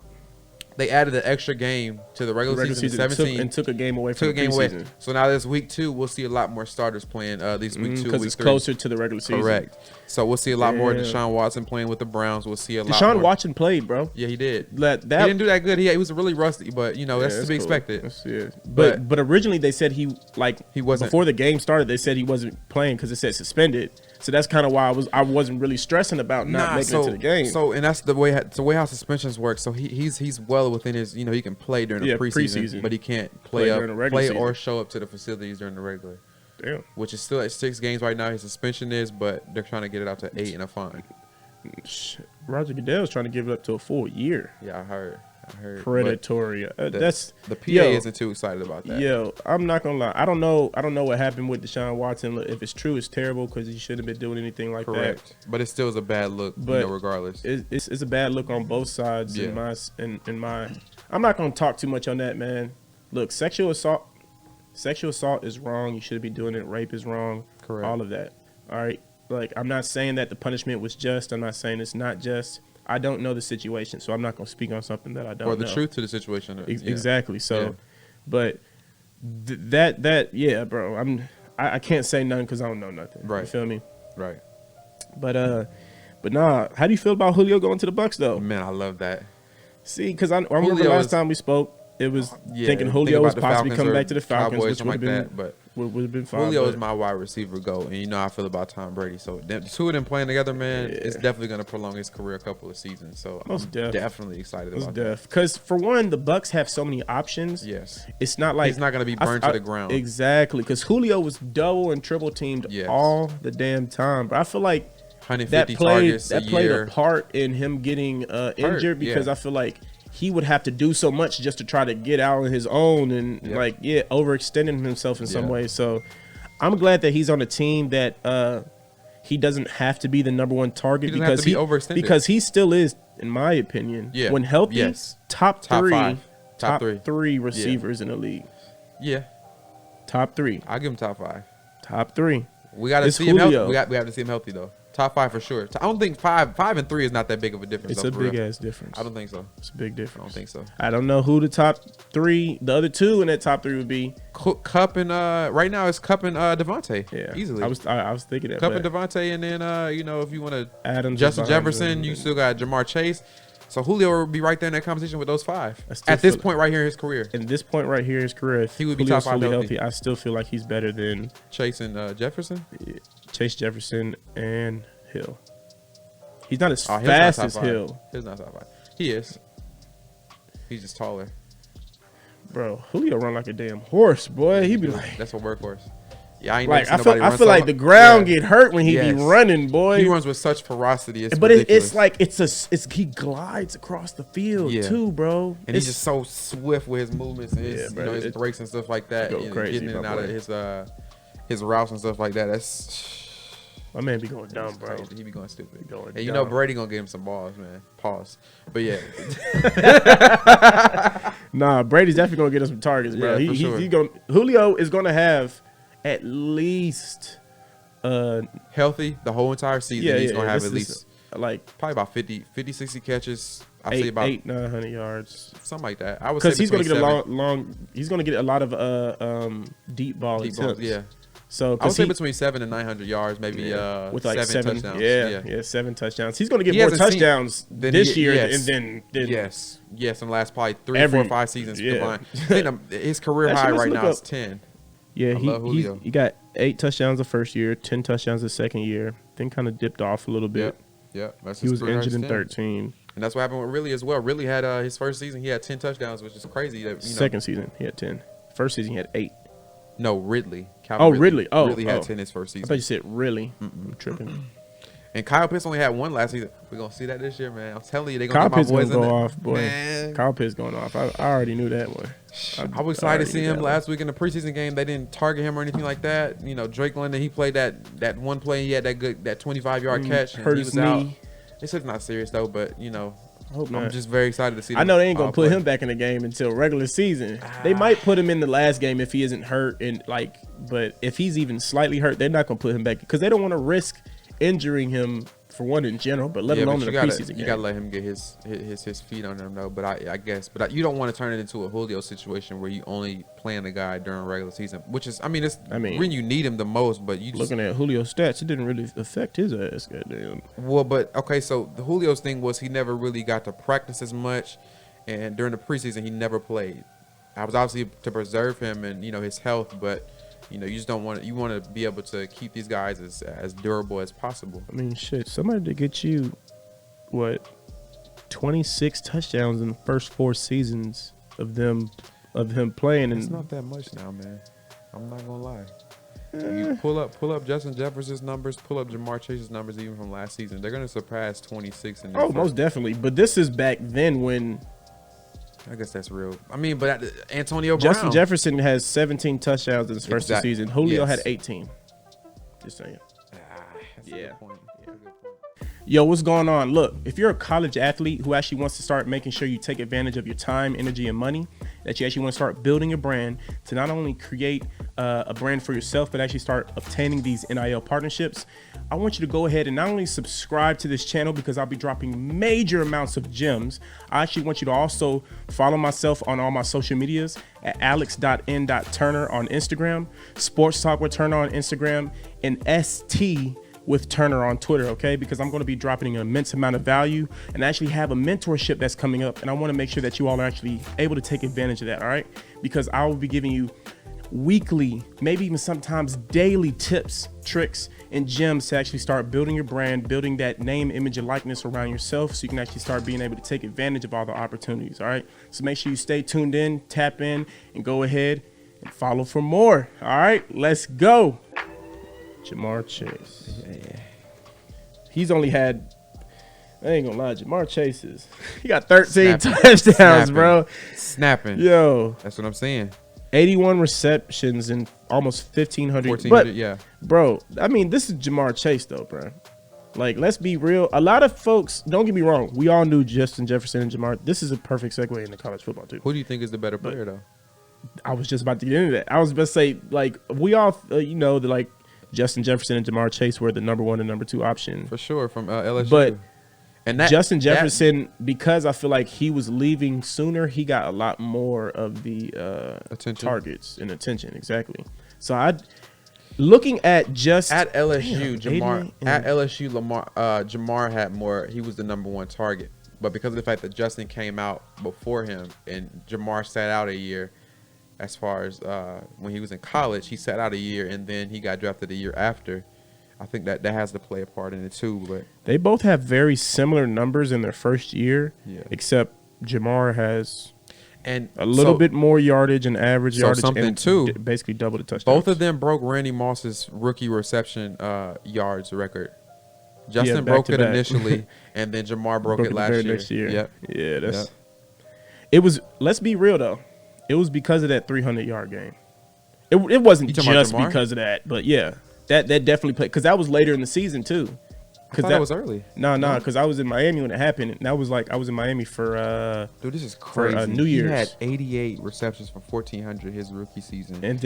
they added an extra game to the regular season 17 and took a game away from the preseason. So now this week 2, we'll see a lot more starters playing these week 2, because week it's 3. closer to the regular season. Correct. So we'll see a lot more Deshaun Watson playing with the Browns. We'll see a lot Deshaun more. Watson played, bro. Yeah, he did. He didn't do that good. He was really rusty, but that's to be expected. But originally they said he wasn't. Before the game started, they said he wasn't playing because it said suspended. So that's kind of why I wasn't really stressing about not making it to the game. So and that's the way how suspensions work. So he's well within his he can play during the preseason, but he can't play or show up to the facilities during the regular. Damn. Which is still at 6 games right now. His suspension is, but they're trying to get it out to 8 and a fine. Roger Goodell's trying to give it up to a full year. Yeah, I heard. Predatory. That's the PA isn't too excited about that. Yo, I'm not gonna lie. I don't know what happened with Deshaun Watson. If it's true, it's terrible because he shouldn't have been doing anything like that. But it still is a bad look. But regardless, it's a bad look on both sides. In my, I'm not gonna talk too much on that, man. Look, sexual assault is wrong. You shouldn't be doing it. Rape is wrong. Correct. All of that. All right. Like, I'm not saying that the punishment was just. I'm not saying it's not just. I don't know the situation, so I'm not going to speak on something that I don't know. Or the truth to the situation. Exactly. So, but bro. I can't say nothing because I don't know nothing. Right. You feel me? Right. But nah. How do you feel about Julio going to the Bucs though? Man, I love that. See, because I remember last time we spoke, it was thinking Julio was possibly coming back to the Falcons, which would have been fine. Julio is my wide receiver go, and you know how I feel about Tom Brady. So the two of them playing together, man, it's definitely going to prolong his career a couple of seasons. So I'm definitely excited about that. Because for one, the Bucs have so many options. Yes, it's not like he's not going to be burned to the ground. Exactly, because Julio was double and triple teamed all the damn time. But I feel like 150 targets that played a part in him getting injured because I feel like he would have to do so much just to try to get out on his own and overextending himself in some way. So I'm glad that he's on a team that he doesn't have to be the number one target because he still is, in my opinion, when healthy, top three receivers in the league. Yeah, top 3. I give him top 5. Top 3. We got to see him healthy. We have to see him healthy though. Top 5 for sure. I don't think 5 and 3 is not that big of a difference. It's a big ass difference. I don't think so. It's a big difference. I don't think so. I don't know who the top 3, the other 2 in that top 3 would be. Cup and right now it's Cup and Devontae. Yeah, easily. I was thinking that. Cup and Devontae, and then if you want to Adams, Justin Jefferson, you still got Jamar Chase. So Julio will be right there in that competition with those 5. At this point right here in his career. At this point right here in his career, if he would be top 5 healthy. I still feel like he's better than Chase and Jefferson. Chase, Jefferson, and Hill. He's not as fast as Hill. He's not top 5. He is. He's just taller. Bro, Julio run like a damn horse, boy. He be like... That's a workhorse. Yeah, I ain't Like never seen nobody I run feel so like the ground yeah. get hurt when he be Yes. running, boy. He runs with such ferocity. It's but ridiculous. it's like he glides across the field too, bro. And he's just so swift with his movements and his, bro, his breaks and stuff like that. go crazy, getting in and out of his routes and stuff like that. That's my man be going dumb, bro. crazy. He be going stupid. Going and dumb. Brady gonna get him some balls, man. Pause. But yeah. Nah, Brady's definitely gonna get us some targets, bro. Yeah, for sure. He's gonna Julio is gonna have at least healthy the whole entire season. He's gonna have at least like probably about 50, 60 catches. I'd say about 900 yards, something like that. I would say because he's gonna get a long. He's gonna get a lot of deep ball attempts. Yeah. So I would say between 700 and 900 yards, maybe with like 7 touchdowns. Yeah, 7 touchdowns. He's gonna get more touchdowns this year than yes, in the last probably 3, 4, 5 seasons combined. I think his career high right now is 10. Yeah, he got 8 touchdowns the first year, 10 touchdowns the second year. Then kind of dipped off a little bit. Yeah, that's he was injured in 13. And that's what happened with Riley as well. Riley had his first season, he had 10 touchdowns, which is crazy. That, second season, he had 10. First season, he had 8. No, Ridley. Ridley. Ridley had 10 his first season. I thought you said really. I'm tripping. And Kyle Pitts only had 1 last season. We're going to see that this year, man. I'm telling you, they're going to get my boys go in off, boy. Man. Kyle Pitts going off. I already knew that one. I was excited to see him last week in the preseason game. They didn't target him or anything like that. You know, Drake London, he played that one play. He had that 25-yard catch. And hurt he his was out. knee. They said it's not serious, though, but, you know, I'm just very excited to see them. I know they ain't going to put him back in the game until regular season. They might put him in the last game if he isn't hurt. But if he's even slightly hurt, they're not going to put him back because they don't want to risk injuring him, for one, in general, but let alone in the preseason game. You got to let him get his feet on him, though. But I guess. But you don't want to turn it into a Julio situation where you only playing the guy during regular season, which is, I mean, when you need him the most, but you just. Looking at Julio's stats, it didn't really affect his ass, goddamn. Well, but, okay, so the Julio's thing was he never really got to practice as much, and during the preseason, he never played. I was obviously to preserve him and, you know, his health, but. You know, you just don't want to. You want to be able to keep these guys as durable as possible. I mean, shit. Somebody to get you, 26 touchdowns in the first 4 seasons of him playing. It's not that much now, man. I'm not gonna lie. You pull up Justin Jefferson's numbers, pull up Jamar Chase's numbers, even from last season. They're gonna surpass 26. Most definitely. But this is back then when. I guess that's real. I mean, but Antonio Brown. Justin Jefferson has 17 touchdowns in his first season. Julio had 18. Just saying. That's a good point. Yo, what's going on? Look, if you're a college athlete who actually wants to start making sure you take advantage of your time, energy, and money, that you actually want to start building a brand to not only create a brand for yourself, but actually start obtaining these NIL partnerships, I want you to go ahead and not only subscribe to this channel because I'll be dropping major amounts of gems. I actually want you to also follow myself on all my social medias at alex.n.turner on Instagram, SportsTalk with Turner on Instagram, and ST with Turner on Twitter, okay? Because I'm going to be dropping an immense amount of value and actually have a mentorship that's coming up, and I want to make sure that you all are actually able to take advantage of that, all right? Because I will be giving you weekly, maybe even sometimes daily tips, tricks, and gems to actually start building your brand, building that name, image, and likeness around yourself so you can actually start being able to take advantage of all the opportunities, all right? So make sure you stay tuned in, tap in, and go ahead and follow for more, all right? Let's go. Jamar Chase. Yeah. He's only had, I ain't gonna lie, Jamar Chase he got 13 touchdowns, bro. Snapping. Yo. That's what I'm saying. 81 receptions and almost 1,500. But, yeah. Bro, I mean, this is Jamar Chase, though, bro. Like, let's be real. A lot of folks, don't get me wrong, we all knew Justin Jefferson and Jamar. This is a perfect segue into college football, too. Who do you think is the better player, though? I was just about to get into that. I was about to say, like, we all, like, Justin Jefferson and Jamar Chase were the number 1 and number 2 option. For sure, from LSU. But Justin Jefferson, because I feel like he was leaving sooner, he got a lot more of the targets and attention. Exactly. So looking at just at LSU, Jamar had more. He was the number 1 target. But because of the fact that Justin came out before him and Jamar sat out a year, as far as when he was in college, he sat out a year and then he got drafted the year after. I think that has to play a part in it too. But they both have very similar numbers in their first year, except Jamar has. And a little bit more yardage and average yardage, something and too. Basically double the touchdowns. Both of them broke Randy Moss's rookie reception yards record. Justin broke it initially, and then Jamar broke it last year. Next year. Yep. Yeah, that's. It was. Let's be real though. It was because of that 300-yard game. It wasn't just because of that, but yeah, that definitely played because that was later in the season too. Because that was early. No, because I was in Miami when it happened. And that was like I was in Miami for dude, this is crazy. For, New Year's. He had 88 receptions for 1,400 his rookie season, and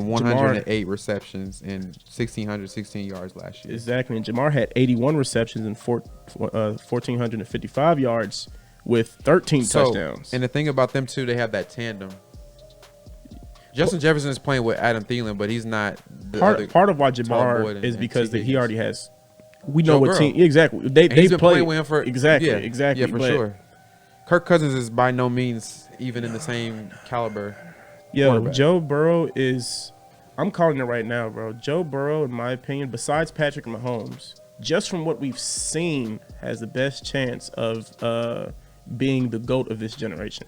108 receptions and 1,616 yards last year. Exactly, and Jamar had 81 receptions and 1,455 yards with 13 touchdowns. And the thing about them too, they have that tandem. Justin Jefferson is playing with Adam Thielen, but he's not. Part of why Jamar is because he already has. We know Joe what Burrow. team exactly. They been play playing with him for exactly. Yeah, for sure. Kirk Cousins is by no means even in the same caliber. Yo, Joe Burrow is. I'm calling it right now, bro. Joe Burrow, in my opinion, besides Patrick Mahomes, just from what we've seen, has the best chance of being the GOAT of this generation.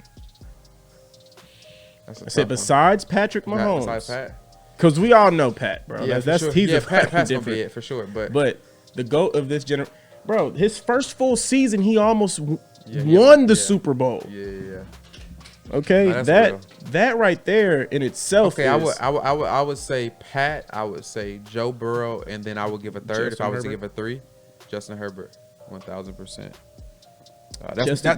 I said besides Patrick Mahomes. Besides Pat. Because we all know Pat, bro. Yeah, that's sure. He's a Pat's different. gonna be it for sure, but the GOAT of this generation, bro. His first full season, he almost won the Super Bowl. Yeah. Okay, that right there in itself. Okay, I would say Pat. I would say Joe Burrow, and then I would give a third. If I was to give a three, Justin Herbert, 1,000%.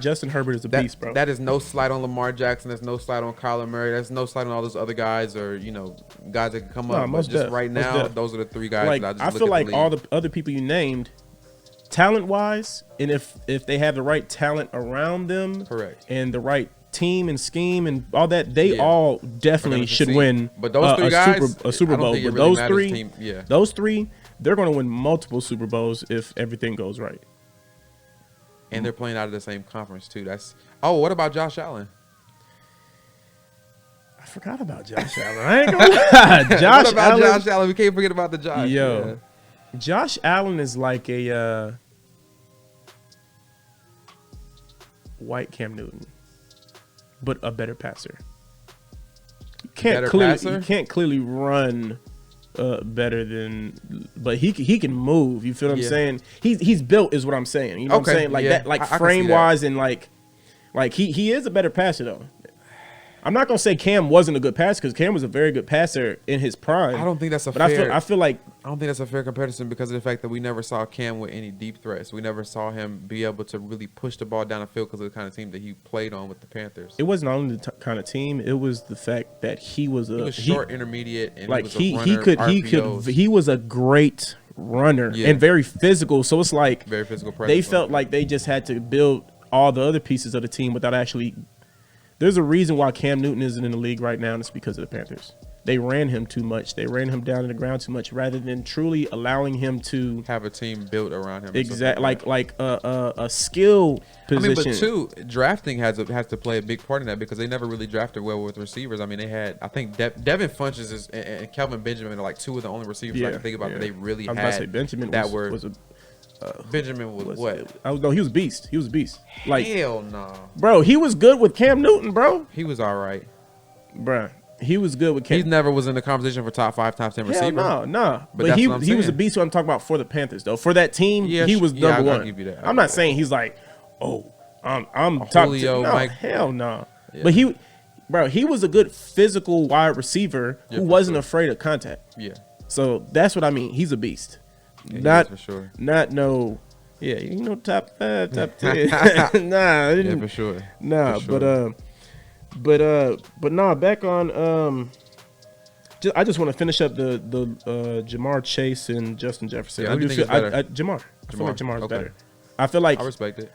Justin Herbert is a beast, bro. That is no slight on Lamar Jackson. That's no slight on Kyler Murray. That's no slight on all those other guys or guys that can come up. But just right now, those are the three guys like, that I feel like all the other people you named, talent-wise, and if they have the right talent around them, correct, and the right team and scheme and all that, they all definitely should win. But those three guys, a Super Bowl. But those three, they're going to win multiple Super Bowls if everything goes right. And they're playing out of the same conference too. What about Josh Allen? I forgot about Josh Allen. I ain't gonna lie. Josh Allen? We can't forget about the Josh. Yo, Josh Allen is like a white Cam Newton, but a better passer. You can't clearly run better than, but he can move. You feel what I'm saying? He's built, is what I'm saying. You know what I'm saying? Like that, like frame wise, and like he is a better passer though. I'm not gonna say Cam wasn't a good passer because Cam was a very good passer in his prime. I don't think that's fair. I feel like I don't think that's a fair comparison because of the fact that we never saw Cam with any deep threats. We never saw him be able to really push the ball down the field because of the kind of team that he played on with the Panthers. It wasn't only the kind of team; it was the fact that he was short, intermediate, and like he was a great runner and very physical. So it's like very physical presence. They felt like they just had to build all the other pieces of the team without actually. There's a reason why Cam Newton isn't in the league right now, and it's because of the Panthers. They ran him too much. They ran him down to the ground too much, rather than truly allowing him to have a team built around him. Exactly, like a skill position. I mean, but drafting has to play a big part in that because they never really drafted well with receivers. I mean, they had Devin Funchess and Kelvin Benjamin are like two of the only receivers I can think about that they really had. I was about to say Benjamin Benjamin was what? No, he was a beast. He was a beast. Like hell no, bro. He was good with Cam Newton, bro. He was all right, bro. He was good with Cam. He never was in the conversation for top 5, top 10 receiver. No. But he was a beast. What I'm talking about for the Panthers, though. For that team, he was number one. Give you that. I'm not saying he's like, I'm top Julio, 10. No, Mike. Hell no. Yeah. But he was a good physical wide receiver who wasn't afraid of contact. Yeah. So that's what I mean. He's a beast. Yeah, for sure. Not no. Yeah, top 5, top 10. Nah, yeah, for sure. Nah, for sure. But nah. Back on. I just want to finish up the Jamar Chase and Justin Jefferson. Yeah, I do feel Jamar. I feel like Jamar's better. I feel like I respect it.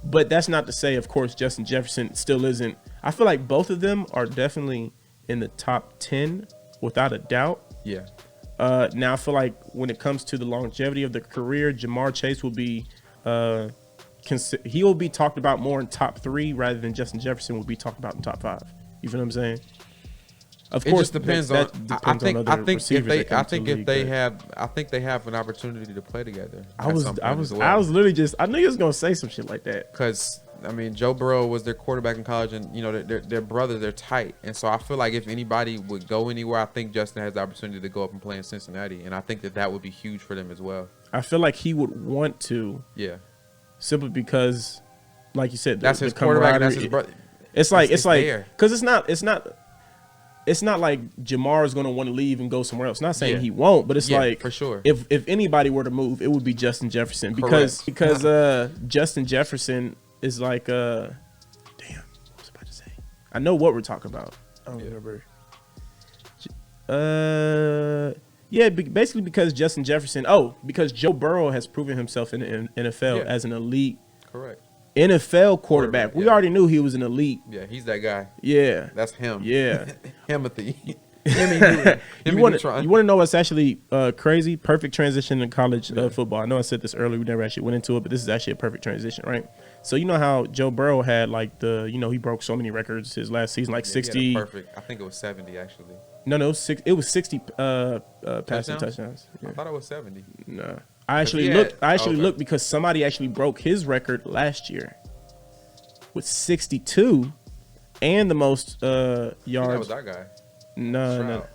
But that's not to say, of course, Justin Jefferson still isn't. I feel like both of them are definitely in the top 10 without a doubt. Yeah. Now, I feel like when it comes to the longevity of the career, Jamar Chase will be he will be talked about more in top 3 rather than Justin Jefferson will be talked about in top 5. You feel what I'm saying? Of course, it just depends on. I think if they have an opportunity to play together. I was literally just. I knew you was gonna say some shit like that. Because I mean, Joe Burrow was their quarterback in college, and they're brothers. They're tight, and so I feel like if anybody would go anywhere, I think Justin has the opportunity to go up and play in Cincinnati, and I think that would be huge for them as well. I feel like he would want to. Yeah. Simply because, like you said, that's his quarterback. And that's his brother. It's like because it's not like Jamar is going to want to leave and go somewhere else. Not saying he won't, but it's like for sure. If anybody were to move, it would be Justin Jefferson because Justin Jefferson is like damn, what was I about to say? I know what we're talking about. I don't remember. Basically because Justin Jefferson. Because Joe Burrow has proven himself in the NFL as an elite. Correct. NFL quarterback. We already knew he was an elite. Yeah, he's that guy. Yeah. That's him. Yeah. Timothy. You want to know what's actually crazy? Perfect transition in college football. I know I said this earlier. We never actually went into it, but this is actually a perfect transition, right? So you know how Joe Burrow had like he broke so many records his last season, like 60. Perfect. I think it was 70 actually. No, it was 60 passing touchdowns. Yeah. I thought it was 70. No. I actually looked because somebody actually broke his record last year with 62 and the most yards. That was our guy. No.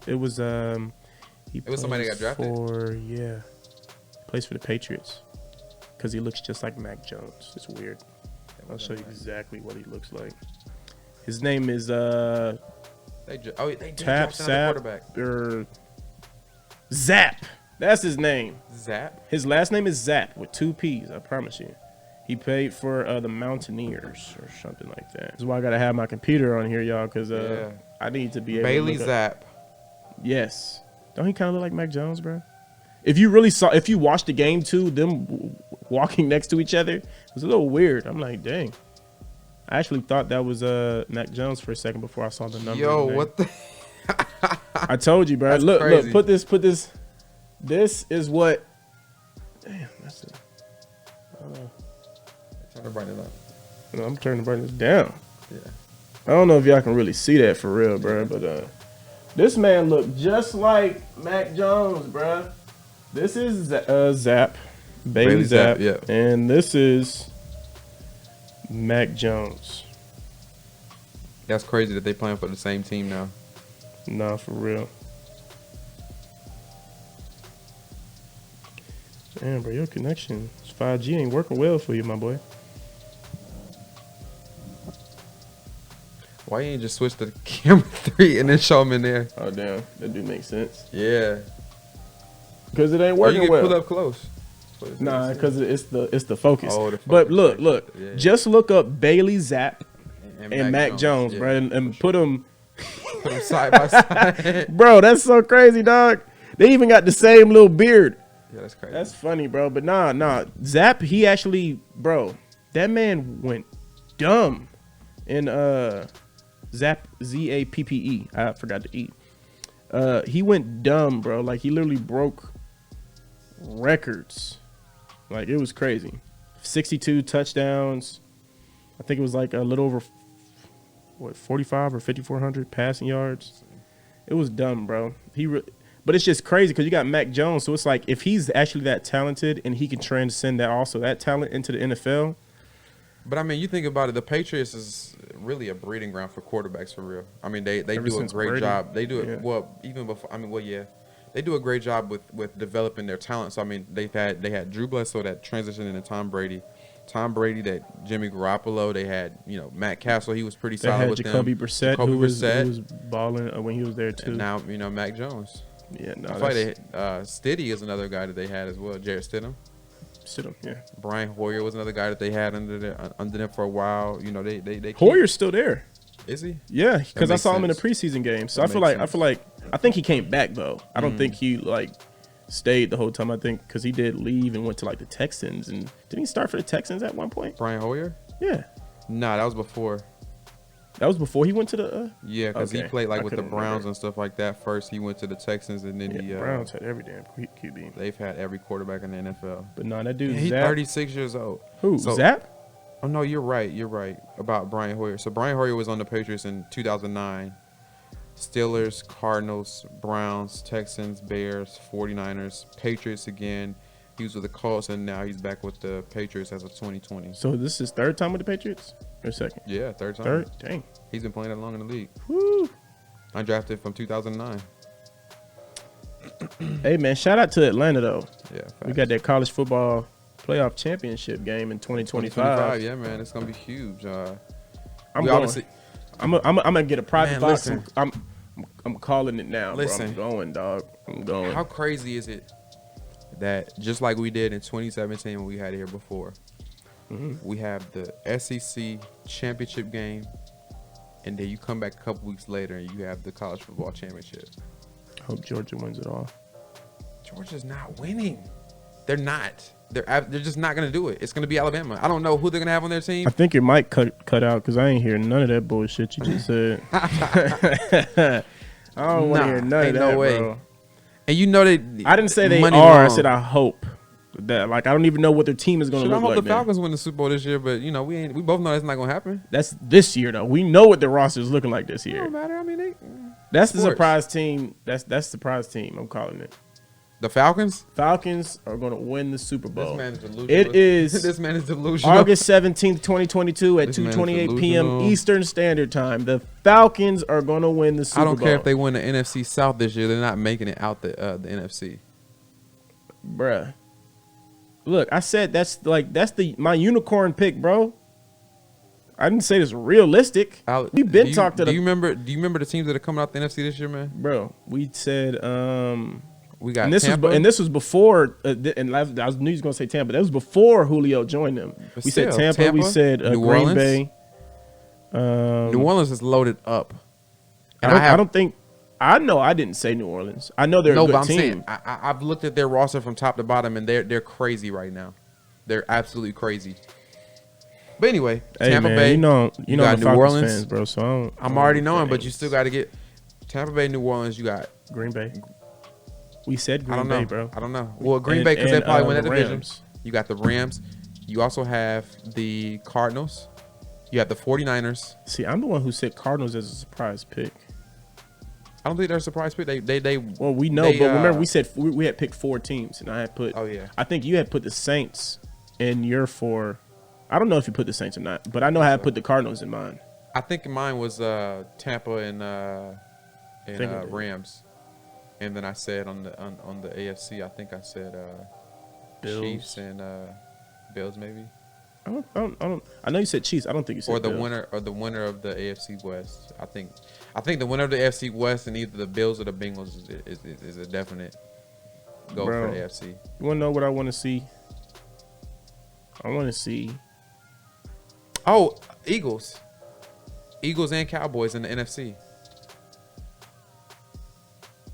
It was it was somebody that got drafted. He plays for the Patriots because he looks just like Mac Jones. It's weird. I'll show you exactly what he looks like. His name is Tap Sap or Zap. That's his name. Zap. His last name is Zap with 2 P's. I promise you. He played for the Mountaineers or something like that. That's why I gotta have my computer on here, y'all, because I need to be able. Bailey to Zapp. Yes. Don't he kind of look like Mac Jones, bro? If you watched the game too, them walking next to each other, it was a little weird. I'm like, dang. I actually thought that was Mac Jones for a second before I saw the number. Yo, what the? I told you, bro. That's look, crazy. Put this. This is what. Damn, that's it. Turn the brightness up. No, I'm turning the brightness down. Yeah. I don't know if y'all can really see that for real, bro. But this man looked just like Mac Jones, bro. This is Zap, Bailey Zapp, and this is Mac Jones. That's crazy that they playing for the same team now. Nah, for real. Damn, bro, your connection, 5G ain't working well for you, my boy. Why you ain't just switch to camera 3 and then show them in there? Oh, damn. That do make sense. Yeah. Because it ain't working you can well. pull up close. Nah, because it's the focus. Oh, the focus. But look. Yeah. Just look up Bailey Zapp and Mac Jones, bro, and put them side by side. Bro, that's so crazy, dog. They even got the same little beard. Yeah, that's crazy. That's funny, bro. But nah. Zapp, he actually, bro, that man went dumb in Zapp, Z-A-P-P-E. I forgot to E. He went dumb, bro. Like, he literally broke records. Like, it was crazy. 62 touchdowns. I think it was like a little over 45 or 5,400 passing yards. It was dumb, bro. But it's just crazy because you got Mac Jones. So it's like if he's actually that talented and he can transcend that talent into the NFL. But I mean, you think about it, the Patriots is really a breeding ground for quarterbacks for real. I mean, they do a great job. They do it even before. I mean, they do a great job with developing their talent. So I mean, they had Drew Bledsoe that transitioned into Tom Brady, that Jimmy Garoppolo. They had Matt Castle. He was pretty solid with Jacoby them. Brissett, who was balling when he was there too. And now Mac Jones. Yeah, no. Stiddy is another guy that they had as well. Jarrett Stidham. Yeah. Brian Hoyer was another guy that they had under them for a while. They Hoyer's still there. Is he? Yeah, because I saw him in a preseason game. So I think he came back though. I don't think he stayed the whole time. I think because he did leave and went to the Texans. And didn't he start for the Texans at one point? Brian Hoyer? Yeah. Nah, that was before. That was before he went to the. Yeah, because he played with the Browns and stuff like that. First, he went to the Texans, and then the Browns had every damn QB. They've had every quarterback in the NFL. But no, that dude. He's 36 years old. Who? Zapp? Oh no, you're right. You're right about Brian Hoyer. So Brian Hoyer was on the Patriots in 2009. Steelers, Cardinals, Browns, Texans, Bears, 49ers, Patriots again, He was with the Colts, and now he's back with the Patriots as of 2020. So this is his third time with the Patriots? Or second? Yeah, third time. Third? Dang. He's been playing that long in the league. Woo. Undrafted from 2009. Hey, man, shout out to Atlanta, though. Yeah, facts. We got that college football playoff championship game in 2025. Yeah, man, it's going to be huge. I'm gonna get a private box. Listen. I'm calling it now, Listen. bro. I'm going, dog. I'm going. How crazy is it that just like we did in 2017 when we had it here before, we have the SEC championship game, and then you come back a couple weeks later and you have the college football championship. Hope Georgia wins it all. Georgia's not winning. They're not. They're just not going to do it. It's going to be Alabama. I don't know who they're going to have on their team. I think it might cut out because I ain't hear none of that bullshit you just said. I don't want to hear none of that, no way. bro. And you know they. I didn't say they are. Long. I said I hope that. Like, I don't even know what their team is going to look I hope like. the Falcons win the Super Bowl this year, but you know we both know that's not going to happen. That's this year though. We know what the roster is looking like this It year. don't matter. I mean, That's sports. the surprise team. That's the surprise team. I'm calling it. The Falcons. Falcons are going to win the Super Bowl. This man is delusional. It is this man is delusional. August 17th, 2022 at This man is 2:28 p.m. delusional. Eastern Standard Time. The Falcons are going to win the Super Bowl. I don't care if they win the NFC South this year. They're not making it out the NFC. Bruh. Look, I said that's my unicorn pick, bro. I didn't say it's realistic. We've been talking to Do you remember the teams that are coming out the NFC this year, man? Bro, we said we got and this Tampa. was before I knew you was gonna say Tampa. That was before Julio joined them. But We still, said Tampa. We said New Green Orleans. Bay. New Orleans is loaded up. I don't think. I know I didn't say New Orleans. I know they're a good but I'm team. saying I've looked at their roster from top to bottom, and they're crazy right now. They're absolutely crazy. But anyway, Hey, Tampa man, Bay. you know got the New Falcons Orleans. fans, bro. So I'm already knowing, but you still got to get Tampa Bay, New Orleans. You got Green Bay. We said I don't Green know, Bay, bro. I don't know. Well, Green And- Bay because they and, probably win that the division. Rams. You got the Rams. You also have the Cardinals. You have the 49ers. See, I'm the one who said Cardinals as a surprise pick. I don't think they're a surprise pick. They Well, we know, They, but remember we said we had picked 4 teams, and I had put. Oh, yeah. I think you had put the Saints in your 4. I don't know if you put the Saints or not, but I know I had put the Cardinals in mine. I think mine was Tampa and think I did. Rams, and then I said on the AFC, I think I said Bills. Chiefs and Bills maybe, I don't. I know you said Chiefs. I don't think you said or the Bills. winner of the AFC West. I think the winner of the AFC West and either the Bills or the Bengals is a definite go Bro. for the AFC. You want to know what I want to see? I want to see. Oh, Eagles and Cowboys in the NFC.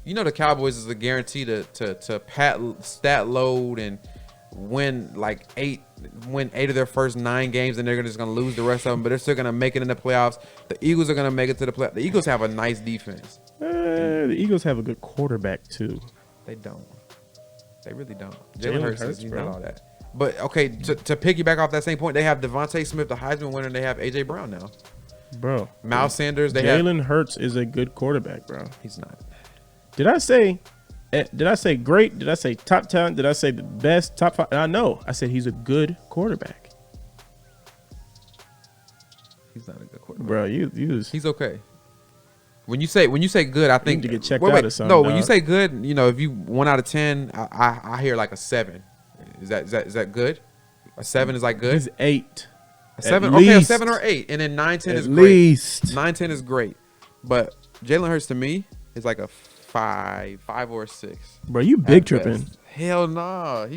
You know the Cowboys is a guarantee to pat stat load and win 8 of their first 9 games, and they're just gonna lose the rest of them, but they're still gonna make it in the playoffs. The Eagles are gonna make it to the playoffs. The Eagles have a nice defense. The Eagles have a good quarterback too. They don't. They really don't. Jalen Hurts, Hurts, he's bro. not all that. But okay, to piggyback off that same point, they have Devontae Smith, the Heisman winner, and they have AJ Brown now. Bro, Miles Sanders, they have. Jalen Hurts is a good quarterback, bro. He's not. Did I say great? Did I say top talent? Did I say the best top 5? I know. I said he's a good quarterback. He's not a good quarterback. Bro, He's okay. When you say good, I think need to get checked out or something, No, when you dog. say good, if you 1 out of 10, I hear like a 7. Is that good? A 7 is like good. he's 8. A 7, At okay, a least. 7 or 8, and then 9, 10 At is great. least. 9, 10 is great, but Jalen Hurts to me is like a 5 or a 6. Bro, you big at tripping. best. Hell nah.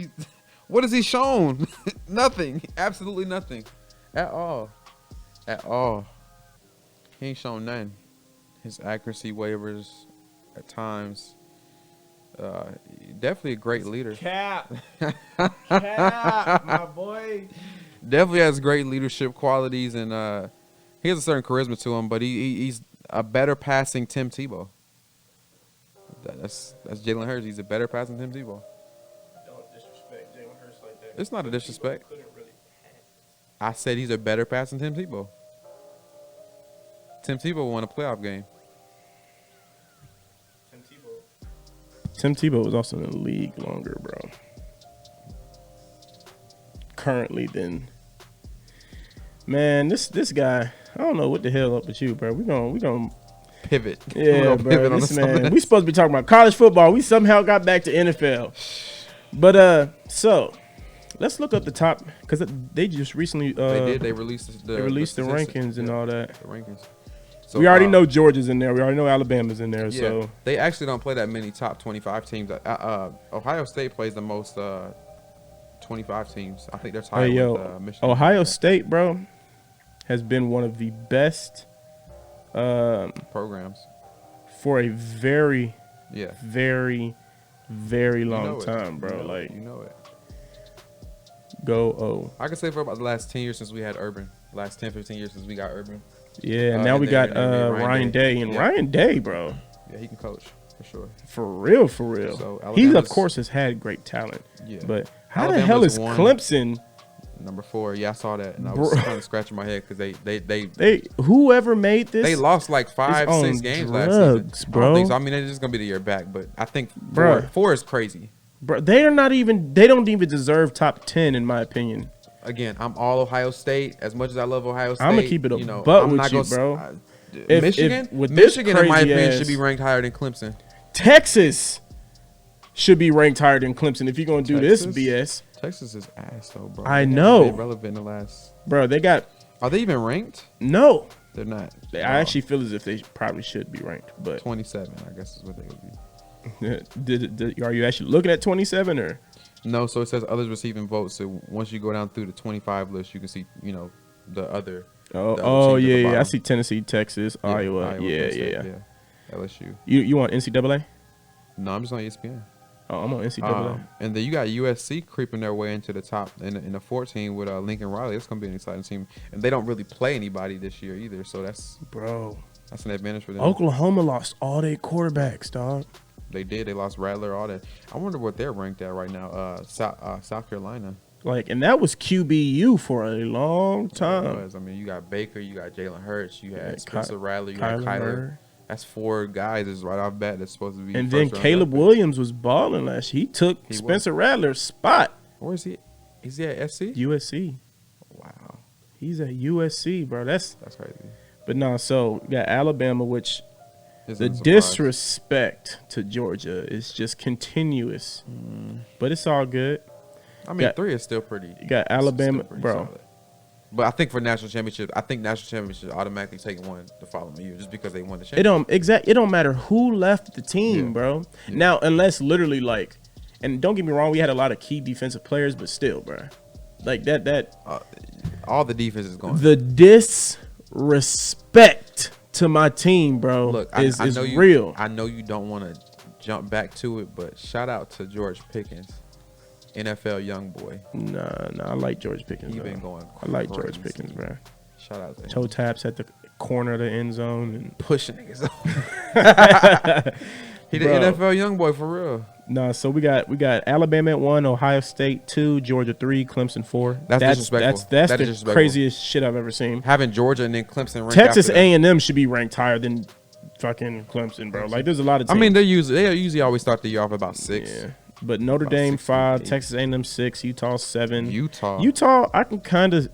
What has he shown? Nothing. Absolutely nothing. At all. He ain't shown nothing. His accuracy wavers at times. Definitely a great leader. Cap, my boy. Definitely has great leadership qualities, and he has a certain charisma to him. But he's a better passing Tim Tebow. That's Jalen Hurts. He's a better passing Tim Tebow. Don't disrespect Jalen Hurts like that. It's not a disrespect. I said he's a better passing Tim Tebow. Tim Tebow won a playoff game. Tim Tebow was also in the league longer, bro. currently, then man, this guy, I don't know what the hell up with you, bro. We gonna pivot. Yeah, bro. Pivot This man, we supposed to be talking about college football. We somehow got back to NFL. But so let's look up the top because they just recently they released the rankings and all that. The rankings. So, we already know Georgia's in there. We already know Alabama's in there. Yeah, so they actually don't play that many top 25 teams. Ohio State plays the most 25 teams. I think they're tied with Michigan. Ohio State, bro, has been one of the best programs for a very, yeah, very, very long time, bro. You know it. Go O. I can say for about the last 10 years since we had Urban. Last 10, 15 years since we got Urban. Yeah, now we got Ryan Day. And Ryan Day, bro. Yeah, he can coach for sure. For real. So he, of course, has had great talent. Yeah. But how the hell is Clemson number 4? Yeah, I saw that, and I was kind of scratching my head because they whoever made this, they lost like 5-6 games last season, bro. I don't think so. I mean, they're just gonna be the year back, but I think four is crazy. Bro, they don't even deserve top 10 in my opinion. Again, I'm all Ohio State. As much as I love Ohio State, I'm gonna keep it butt with you, bro. Michigan, in my opinion, should be ranked higher than Clemson. Texas should be ranked higher than Clemson if you're gonna do this BS. Texas is ass though, bro. I know. They're relevant in the last. Bro, they got. Are they even ranked? No, they're not. I actually feel as if they probably should be ranked, but 27, I guess is what they would be. Are you actually looking at 27 or? No, so it says others receiving votes. So once you go down through the 25 list, you can see, the other. Yeah. I see Tennessee, Texas, Iowa. Yeah. LSU. You want NCAA? No, I'm just on ESPN. Oh, I'm on NCAA. And then you got USC creeping their way into the top in the 14 with Lincoln Riley. That's gonna be an exciting team, and they don't really play anybody this year either. So that's an advantage for them. Oklahoma lost all their quarterbacks, dog. They did. They lost Rattler, all that. I wonder what they're ranked at right now. South Carolina. And that was QBU for a long time. It was. I mean, you got Baker, you got Jalen Hurts, you had Spencer Rattler, you got Kyler. That's 4 guys that's right off bat that's supposed to be. And then Caleb Williams was balling last year. He took Spencer Rattler's spot. Where is he? Is he at SC? USC. Wow. He's at USC, bro. That's crazy. But no, so you got Alabama, which the disrespect to Georgia is just continuous. But it's all good. I mean, 3 is still pretty. You got Alabama, bro. Solid. But I think for national championship, automatically take one the following year just because they won the championship. It don't matter who left the team, bro. Yeah. Now, unless literally and don't get me wrong, we had a lot of key defensive players, but still, bro, all the defense is going. The disrespect to my team, bro, is real. I know you don't want to jump back to it, but shout out to George Pickens. NFL young boy. Nah, I like George Pickens. Been going crazy. I like George Pickens, bro. Shout out to him. Toe taps at the corner of the end zone and pushing niggas. He the NFL young boy for real. Nah, so we got Alabama at 1, Ohio State 2, Georgia 3, Clemson 4. That's disrespectful. That's the craziest shit I've ever seen. Having Georgia and then Clemson ranked Texas A&M should be ranked higher than fucking Clemson, bro. There's a lot of teams. I mean, they usually always start the year off about 6. Yeah. But Notre Dame 5, Texas A&M 6, Utah 7. Utah, I can kind of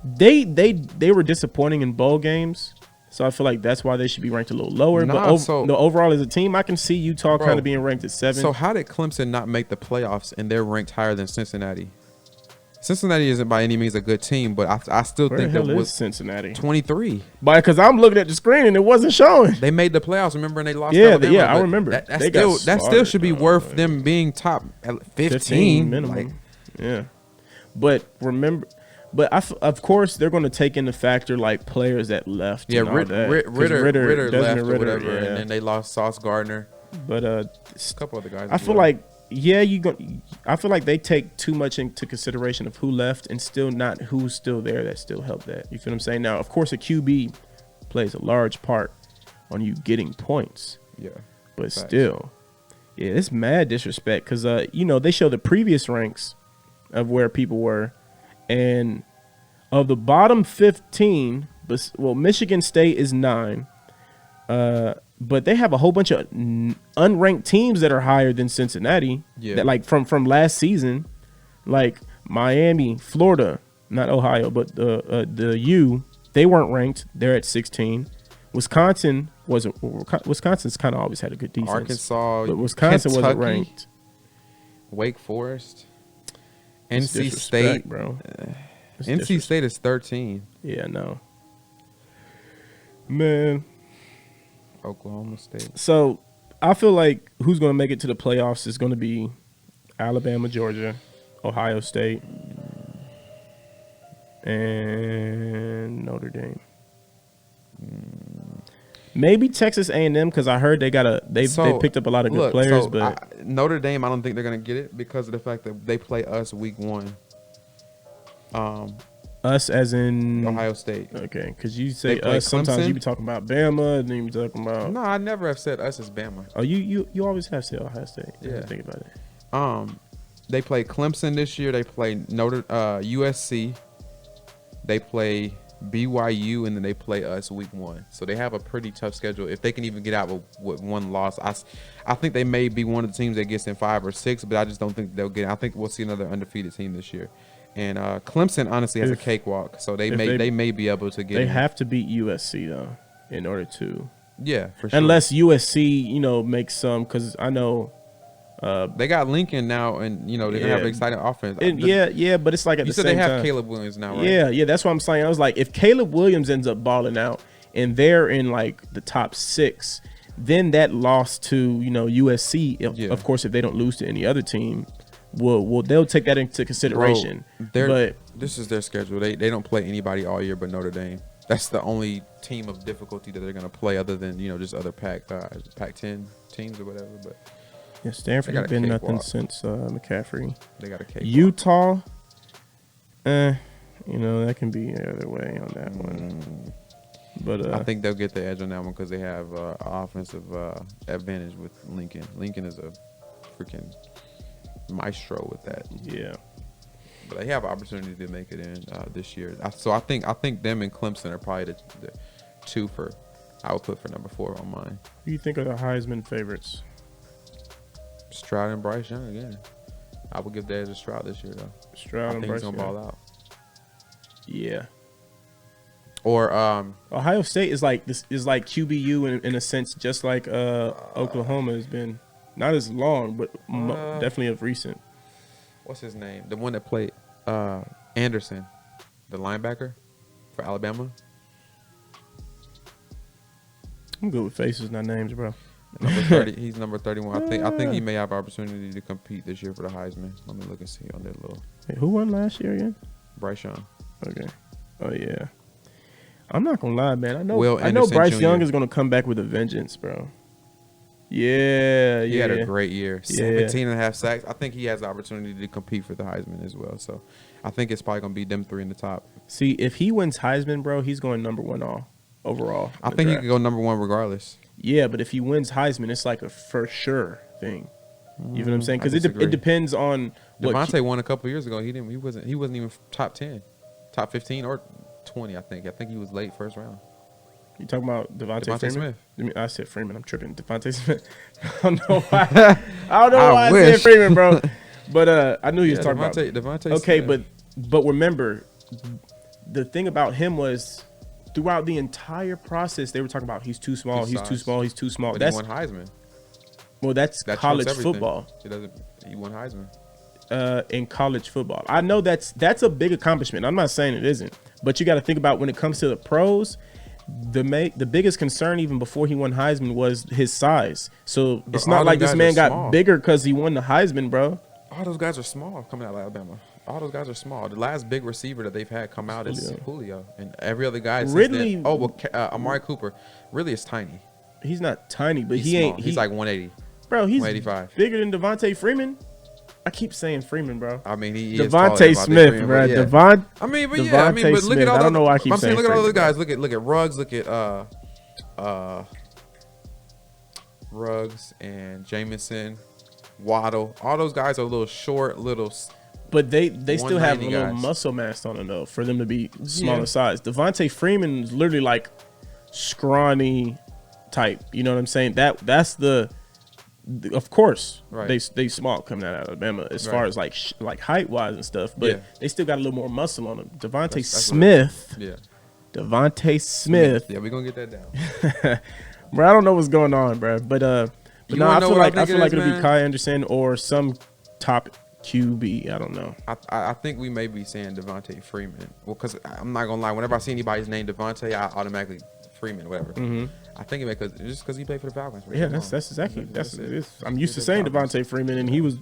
they were disappointing in bowl games, so I feel like that's why they should be ranked a little lower. Overall as a team, I can see Utah kind of being ranked at 7. So how did Clemson not make the playoffs and they're ranked higher than Cincinnati? Cincinnati isn't by any means a good team, but I still think that was Cincinnati 23. Because I'm looking at the screen and it wasn't showing. They made the playoffs, remember, and they lost. Yeah, I remember. That still should be worth them being top 15 minimum. But remember, of course they're going to take into factor players that left. Yeah, Ritter left or whatever, and then they lost Sauce Gardner. But a couple other guys. I feel like. I feel like they take too much into consideration of who left and still not who's still there that still helped that. You feel what I'm saying? Now, of course, a QB plays a large part on you getting points. Yeah. But still, it's mad disrespect because, they show the previous ranks of where people were. And of the bottom 15, Michigan State is 9. But they have a whole bunch of unranked teams that are higher than Cincinnati. Yeah. That from last season, Miami, Florida, not Ohio, but the U, they weren't ranked. They're at 16. Wisconsin's kind of always had a good defense. Arkansas, but Wisconsin Kentucky, wasn't ranked. Wake Forest, It's NC disrespect, State, bro. It's NC disrespect. State is 13. Yeah, no. Man. Oklahoma State. So I feel like who's going to make it to the playoffs is going to be Alabama, Georgia, Ohio State, and Notre Dame. Maybe Texas A&M because I heard they picked up a lot of good players. But Notre Dame, I don't think they're going to get it because of the fact that they play us week 1. Us as in Ohio State. Okay, because you say play us. Sometimes Clemson. you be talking about Bama, and then you be talking about. No, I never have said us as Bama. Oh, you always have said Ohio State. Yeah. Think about it. They play Clemson this year. They play USC. They play BYU, and then they play us week 1. So they have a pretty tough schedule. If they can even get out with one loss, I think they may be one of the teams that gets in 5 or 6, but I just don't think they'll get. I think we'll see another undefeated team this year. And Clemson honestly has a cakewalk, so they may be able to get. They have to beat USC though in order to. Yeah, for sure. Unless USC, makes some, because I know. They got Lincoln now, and they're gonna have an exciting offense. But it's like at the same time. You said they have Caleb Williams now, right? Yeah, that's what I'm saying. I was like, if Caleb Williams ends up balling out and they're in like the top 6, then that loss to USC, of course, if they don't lose to any other team, they'll take that into consideration. But this is their schedule. They don't play anybody all year but Notre Dame. That's the only team of difficulty that they're gonna play, other than just other Pac-10 teams or whatever. But yeah, Stanford has been nothing since McCaffrey. They got a cake. Utah, that can be either way on that one. But I think they'll get the edge on that one because they have offensive advantage with Lincoln. Lincoln is a freaking maestro with that. Yeah. But they have an opportunity to make it in this year. So I think them and Clemson are probably the 2 I would put for number 4 on mine. Who do you think are the Heisman favorites? Stroud and Bryce Young again. I would give the edge to Stroud this year though. Stroud and Bryce Young. He's gonna ball out. Yeah. Or Ohio State is like QBU in a sense, just like Oklahoma has been. Not as long, but definitely of recent. What's his name? The one that played Anderson, the linebacker for Alabama. I'm good with faces, not names, bro. Number 30, he's number 31. I think he may have opportunity to compete this year for the Heisman. Let me look and see on that little. Hey, who won last year again? Bryce Young. Okay. Oh yeah. I'm not gonna lie, man. I know Anderson Bryce Jr. Young is gonna come back with a vengeance, bro. Yeah. He had a great year. 17 and a half sacks. I think he has the opportunity to compete for the Heisman as well. So I think it's probably going to be them 3 in the top. See, if he wins Heisman, bro, he's going number 1 overall. I think he could go number 1 regardless. Yeah, but if he wins Heisman, it's like a for sure thing. You know what I'm saying? Because it depends on what Devontae won a couple years ago. He wasn't even top 10, top 15 or 20. I think he was late first round. You talking about Devontae Freeman? Smith. I said Freeman. I'm tripping. Devontae Smith. I don't know why. I said Freeman, bro. But I knew he was talking about Devontae okay, Smith. but remember, the thing about him was throughout the entire process they were talking about he's too small. He's too small. He's too small. But he won Heisman. Well, that's college football. He won Heisman. In college football, I know that's a big accomplishment. I'm not saying it isn't, but you got to think about when it comes to the pros. The biggest concern even before he won Heisman was his size. So it's not like this man got bigger because he won the Heisman, bro. All those guys are small coming out of Alabama. All those guys are small. The last big receiver that they've had come out is Julio, and every other guy. Ridley. Amari Cooper. Really is tiny. He's not tiny, but he's like 180. Bro, he's 185. Bigger than Devontae Freeman. I keep saying Freeman, bro. I mean, he Devontae Smith, bro. Yeah. Devontae but look at all I don't know why I keep saying look at all the guys. Bro. Look at Ruggs. Look at Ruggs and Jamison, Waddle. All those guys are a little short, But they still have a little guys. muscle mass on it though for them to be smaller size. Devontae Freeman is literally like scrawny type. You know what I'm saying? That's the Of course, Right. they small coming out of Alabama as far as like height wise and stuff, but they still got a little more muscle on them. Devontae Smith. Yeah. Devontae Smith. Yeah, we're gonna get that down. Bro, I don't know what's going on, bro. But no, I feel like it'll be Kai Anderson or some top QB. I don't know. I think we may be saying Devontae Freeman. Well, because I'm not gonna lie, whenever I see anybody's name Devontae, I automatically Freeman, whatever. I think it just because he played for the Falcons. Yeah, that's exactly. I'm used to saying Devontae Freeman, and he was.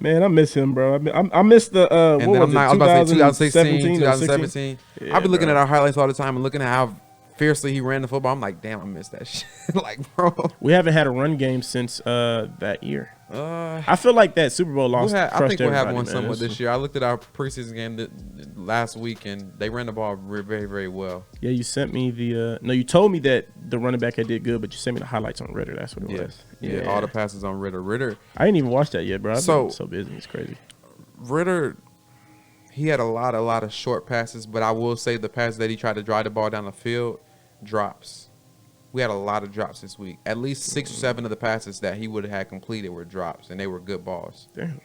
Man, I miss him, bro. I miss the and then I was about to say 2016, 2017. Yeah, I've been looking at our highlights all the time and looking at how fiercely he ran the football. I'm like, damn, I miss that shit. Like, bro, we haven't had a run game since that year. I feel like that Super Bowl loss. I think we'll have one somewhat this year. I looked at our preseason game last week, and they ran the ball very, very well. Yeah, you sent me the. No, you told me that the running back had did good, but you sent me the highlights on Ritter. That's what it was. Yeah, all the passes on Ritter. I didn't even watch that yet, bro. I've been so busy. It's crazy. Ritter, he had a lot of short passes, but I will say the passes that he tried to drive the ball down the field, drops. We had a lot of drops this week. At least 6 or 7 of the passes that he would have had completed were drops, and they were good balls. Damn,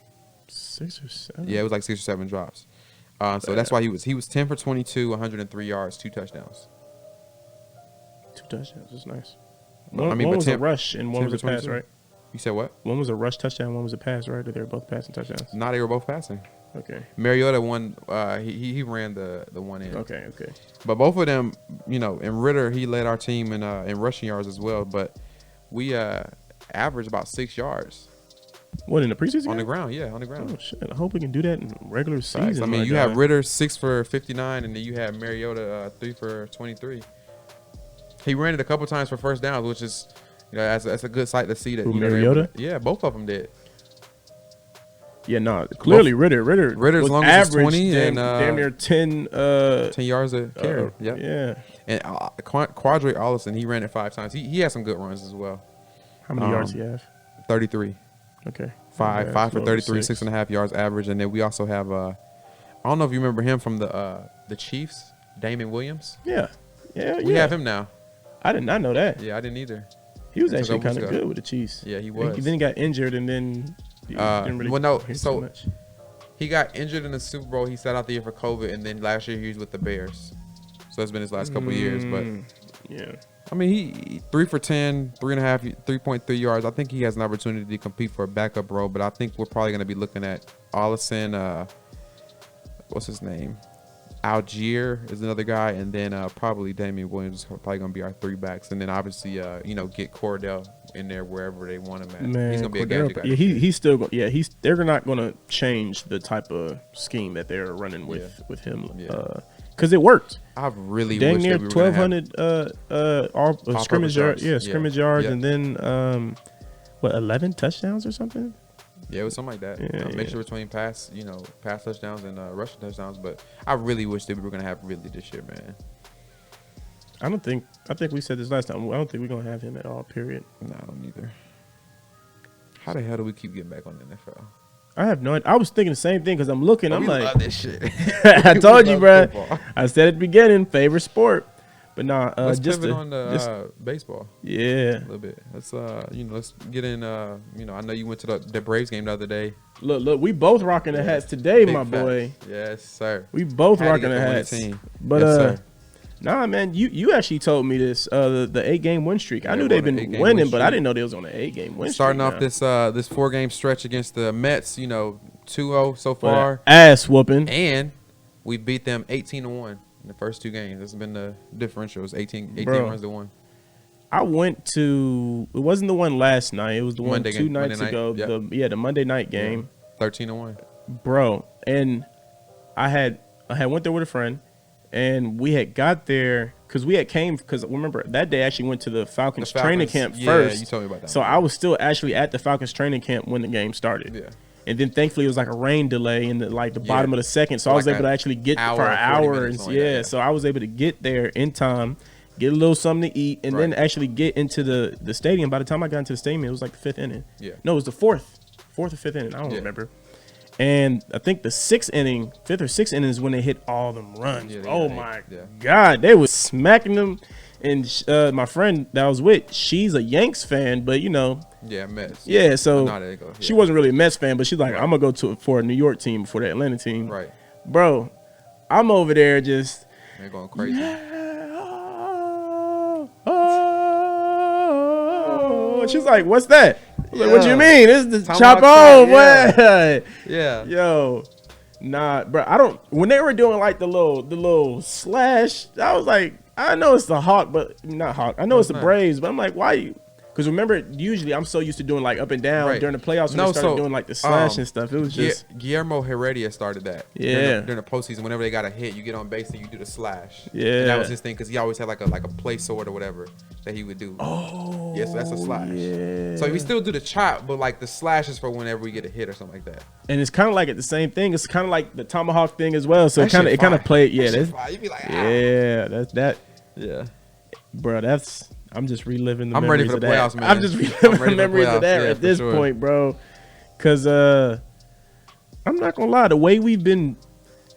6 or 7. Yeah, it was like 6 or 7 drops. So that's why he was 10 for 22, 103 yards, 2 touchdowns. 2 touchdowns. That's nice. One was a rush and one was a pass, right? You said what? One was a rush touchdown, one was a pass, right? Or they were both passing touchdowns? No, they were both passing. Okay. Mariota won. He ran the one in. Okay. But both of them, and Ritter, he led our team in rushing yards as well. But we averaged about 6 yards. What, in the preseason? On the ground, yeah, on the ground. Oh shit! I hope we can do that in regular season. I mean, you have Ritter 6 for 59, and then you have Mariota 3 for 23. He ran it a couple times for first downs, which is, that's a good sight to see that. Mariota? Yeah, both of them did. Yeah, no, clearly Ritter's long as 20 damn, and damn near 10 yards a carry. Yeah. And Quadri Allison, he ran it 5 times. He had some good runs as well. How many yards he have? 33. Okay. 5 for 33, 6.5 yards average. And then we also have I don't know if you remember him from the Chiefs, Damon Williams. Yeah. We have him now. I did not know that. Yeah, I didn't either. He was actually kind of good with the Chiefs. Yeah, he was. Then he got injured, and then didn't really so much. He got injured in the Super Bowl. He sat out the year for COVID, and then last year he was with the Bears. So it's been his last couple of years. But yeah, I mean, he 3 for 10, 3.3 yards. I think he has an opportunity to compete for a backup role, but I think we're probably going to be looking at Allison. What's his name? Algier is another guy, and then probably Damian Williams is probably going to be our 3 backs, and then obviously get Cordell in there wherever they want him at. Man, he's going to be a gadget guy. Yeah, he's still they're not going to change the type of scheme that they're running with him. Yeah. Because it worked. I really dang wish near that we were 1,200 scrimmage yards. Yeah, scrimmage yards, yeah. And then 11 touchdowns or something. Yeah, it was something like that. Yeah, mixture between pass touchdowns and rushing touchdowns. But I really wish that we were gonna have Ridley this year, man. I think we said this last time. I don't think we're gonna have him at all. Period. No, I don't either. How the hell do we keep getting back on the NFL? I have no idea. I was thinking the same thing because I'm looking. I'm like, love this shit. I told you, bro. I said at the beginning, favorite sport. But nah, let's just pivot on to baseball. Yeah, a little bit. Let's let's get in. I know you went to the Braves game the other day. Look, we both rocking the hats today, my boy. Yes, sir. We both rocking the hats. But yes, sir. Nah, man, you actually told me this. The 8-game win streak. I knew they've been winning, but I didn't know they was on an 8-game win streak. Starting off this 4-game stretch against the Mets. 2-0 so far. Ass whooping. And we beat them 18-1. In the first 2 games. That's been the differential. It was 18 runs to 1. I went to, it wasn't the one last night. It was the one 2 nights ago. Yep. The Monday night game. 13-1. Bro, and I had went there with a friend, and we had got there because remember that day I actually went to the Falcons training camp first. Yeah, you told me about that. So I was still actually at the Falcons training camp when the game started. Yeah. And then thankfully it was like a rain delay in the bottom of the second, so I was able to actually get for an hour. And so I was able to get there in time, get a little something to eat, and then actually get into the stadium. By the time I got into the stadium, it was like the 5th inning. Yeah. No, it was the 4th or 5th inning. I don't remember. And I think the 5th or 6th inning is when they hit all them runs. Yeah, oh my God, they was smacking them. And my friend that I was with, she's a Yanks fan, but Yeah, Mets. yeah. So No, there you go. she wasn't really a Mets fan, but she's like, Right. I'm gonna go for a New York team before the Atlanta team. Right. Bro, I'm over there just. They're going crazy. She's like, what's that? I was like, what Yeah. you mean? It's the Tomahawk chop chop, on, boy. Yeah. Yo, nah, bro. I don't. When they were doing like the little slash, I was like, I know it's the Hawk, but not Hawk. I know it's the Right. Braves, but I'm like, why you? Because remember, usually I'm so used to doing like up and down Right. during the playoffs when No, they started so, doing like the slash and stuff. It was just Guillermo Heredia started that. Yeah. During the postseason, whenever they got a hit, you get on base and you do the slash. Yeah. And that was his thing because he always had like a play sword or whatever that he would do. oh Yeah, so that's a slash. Yeah. So we still do the chop, but like the slash is for whenever we get a hit or something like that. And it's kind of like the same thing. It's kind of like the tomahawk thing as well. So That it kind of shit played. fire. Yeah, That shit that's, fire. You be like, yeah, that's that, yeah. bro. That's I'm just reliving the I'm ready memories for the of that. playoffs, man. I'm just I'm reliving ready the for the memories of playoffs. that Yeah, at for this sure. point, bro. Cause I'm not gonna lie, the way we've been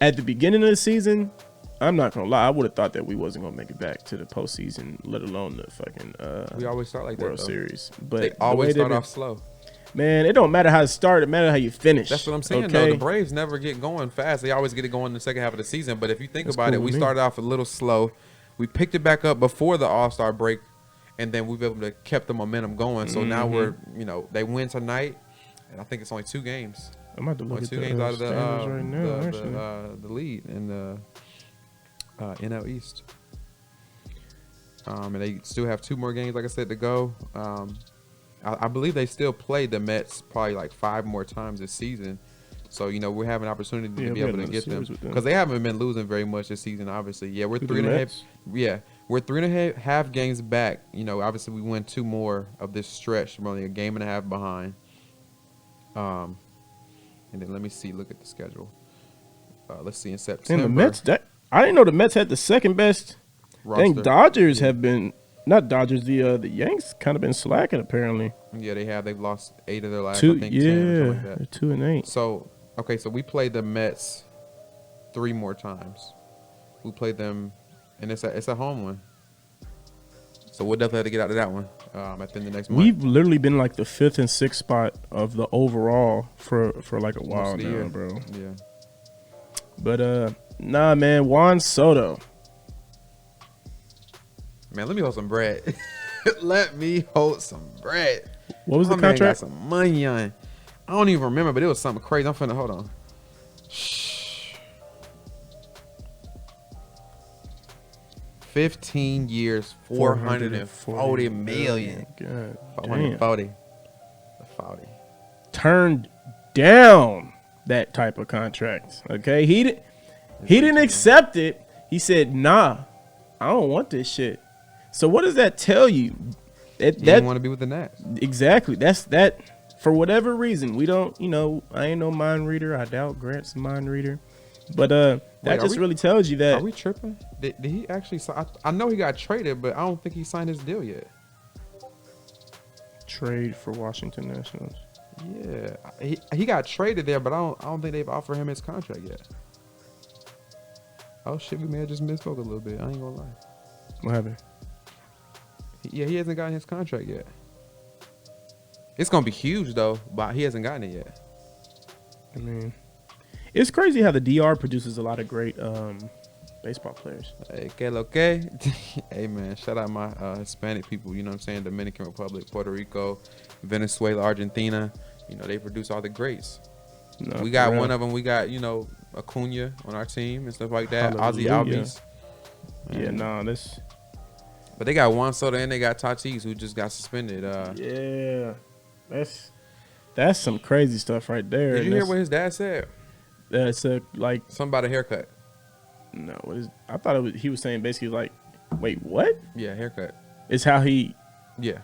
at the beginning of the season, I'm not gonna lie, I would have thought that we wasn't gonna make it back to the postseason, let alone the fucking We always start like that, World though. Series. But They the always way start they've off slow. Man, it don't matter how it started, it matters how you finish. That's what I'm saying, okay? though. The Braves never get going fast. They always get it going in the second half of the season. But if you think That's about cool it, we with me. started off a little slow. We picked it back up before the All-Star break, and then we've been able to kept the momentum going. So now we're, they win tonight, and I think it's only 2 games. I'm about to look Only at 2 the games out of the standings right now, actually. the lead in the NL East. And they still have 2 more games, like I said, to go. I believe they still play the Mets probably like 5 more times this season. So, we have an opportunity Yeah, to we be had able to another get them series with them. because they haven't been losing very much this season. Obviously, yeah, we're Who, the 3 and a half. Mets? Yeah, we're 3 and a half games back. Obviously we win 2 more of this stretch. We're only a game and a half behind. And then let me see. Look at the schedule. Let's see in September. And the Mets, I didn't know the Mets had the second best. I think roster. Dodgers Yeah. have been not Dodgers. The Yanks kind of been slacking apparently. Yeah, they have. They've lost 8 of their last. 2, I think 10 or something like they're that. 2-8. So so we played the Mets 3 more times. We played them, and it's a home one. So we'll definitely have to get out of that one at the end of next month. We've literally been like the 5th and 6th spot of the overall for like a Most while of the now, year. bro. Yeah. But nah, man, Juan Soto. Man, let me hold some bread. Let me hold some bread. What was the My man got contract? some money on. I don't even remember, but it was something crazy. I'm finna hold on. 15 years, 440 million. God damn. 440. 40. Turned down that type of contract. Okay, he didn't accept it. He said, "Nah, I don't want this shit." So what does that tell you? He didn't want to be with the Nats. Exactly. That's that. For whatever reason, we don't. I ain't no mind reader. I doubt Grant's a mind reader. But that Wait, just really tells you that. Are we tripping? Did he actually sign? I know he got traded, but I don't think he signed his deal yet. Trade for Washington Nationals. Yeah, he got traded there, but I don't think they've offered him his contract yet. Oh shit, we may have just misspoke a little bit. I ain't gonna lie. What happened? He hasn't gotten his contract yet. It's gonna be huge though, but he hasn't gotten it yet. I mean, it's crazy how the DR produces a lot of great baseball players. Hey, que lo que? Hey man, shout out my Hispanic people. You know what I'm saying? Dominican Republic, Puerto Rico, Venezuela, Argentina. They produce all the greats. No, We got for real. one of them. We got Acuna on our team and stuff like that. Ozzy Hallelujah. Albies. Yeah, nah, this. But they got Juan Soto and they got Tatis who just got suspended. Yeah, that's some crazy stuff right there. Did you and hear what his dad said? that's like Something about a haircut. no. I thought he was saying basically like, wait, what? Yeah, haircut. It's how he. Yeah.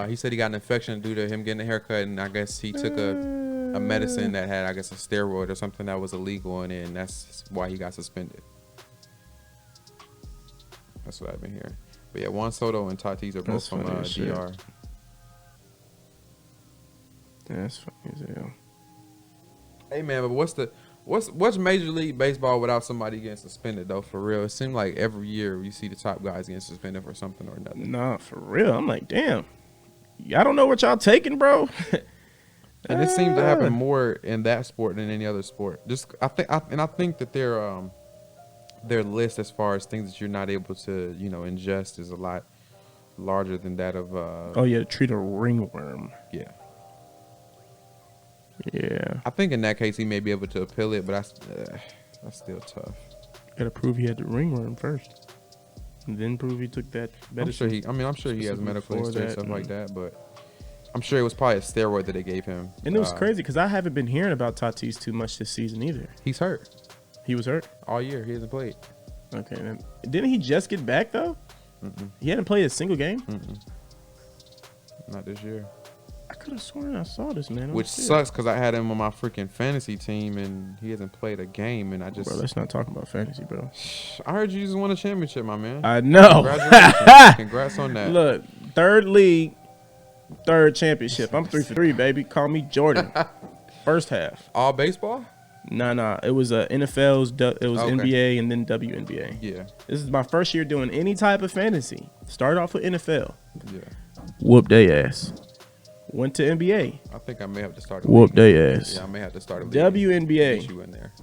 He said he got an infection due to him getting a haircut, and I guess he took a medicine that had, I guess, a steroid or something that was illegal, and that's why he got suspended. That's what I've been hearing. But yeah, Juan Soto and Tatis are both That's from funny as shit. DR. That's funny as hell. Hey man, but What's Major League Baseball without somebody getting suspended though? For real, it seems like every year you see the top guys getting suspended for something or another. Nah, for real. I'm like, damn. Y'all don't know what y'all taking, bro. And it seems to happen more in that sport than any other sport. I think that their list as far as things that you're not able to ingest is a lot larger than that of. Oh yeah, to treat a ringworm. Yeah. Yeah. I think in that case he may be able to appeal it, but that's still tough. Gotta prove he had the ringworm first, and then prove he took that medicine. I'm sure he has medical history and stuff like that, but I'm sure it was probably a steroid that they gave him. And it was crazy because I haven't been hearing about Tatis too much this season either. He's hurt. He was hurt all year. He hasn't played. Okay, then didn't he just get back though? He hadn't played a single game. Not this year. I could have sworn I saw this man. Which sucks because I had him on my freaking fantasy team and he hasn't played a game. And I just. Bro, let's not talk about fantasy, bro. I heard you just won a championship, my man. I know. Congratulations. Congrats on that. Look, third league, third championship. I'm 3 for 3, baby. Call me Jordan. First half. All baseball? Nah. It was NFL's. It was Okay. NBA and then WNBA. Yeah. This is my first year doing any type of fantasy. Started off with NFL. Yeah. Whooped they ass. Went to NBA. I think I may have to start. Whooped they ass. Yeah, I may have to start a league. WNBA. Get you in there.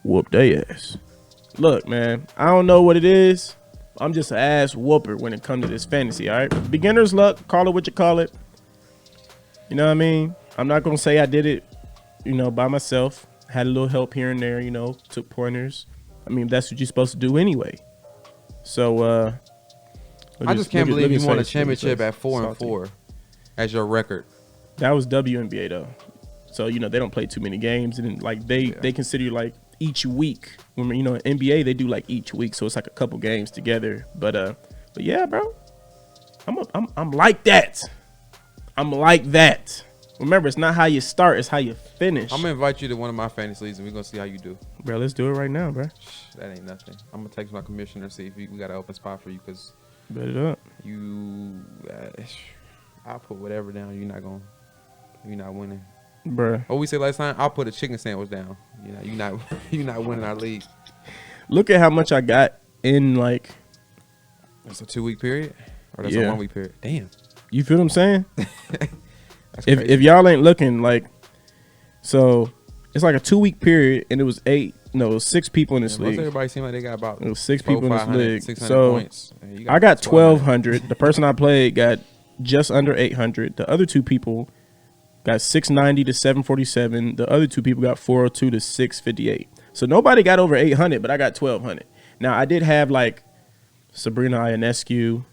Whooped they ass. Look, man, I don't know what it is. I'm just an ass whooper when it comes to this fantasy, all right? Beginner's luck, call it what you call it. You know what I mean? I'm not going to say I did it, by myself. Had a little help here and there, took pointers. I mean, that's what you're supposed to do anyway. So, I just can't believe you won a championship at 4-4 as your record. That was WNBA though. So, they don't play too many games, and like they consider like each week. When in NBA they do like each week, so it's like a couple games together. But yeah, bro, I'm like that. I'm like that. Remember, it's not how you start, it's how you finish. I'm gonna invite you to one of my fantasy leagues, and we're gonna see how you do. Bro, let's do it right now, bro. That ain't nothing. I'm gonna text my commissioner and see if we got an open spot for you, cause bet it up. I'll put whatever down. You're not winning. Bruh. What we said last time, I'll put a chicken sandwich down. You're not winning our league. Look at how much I got in like. That's a 2-week period, or that's a 1-week period. Damn. You feel what I'm saying? That's crazy. If y'all ain't looking, like, so it's like a 2-week period, and it was 6 people in this league. Most everybody seemed like they got about. It was 6 people in this league. 600 So points. I got 1,200. The person I played got just under 800. The other 2 people got 690 to 747. The other 2 people got 402 to 658. So nobody got over 800, but I got 1,200. Now I did have like Sabrina Ionescu,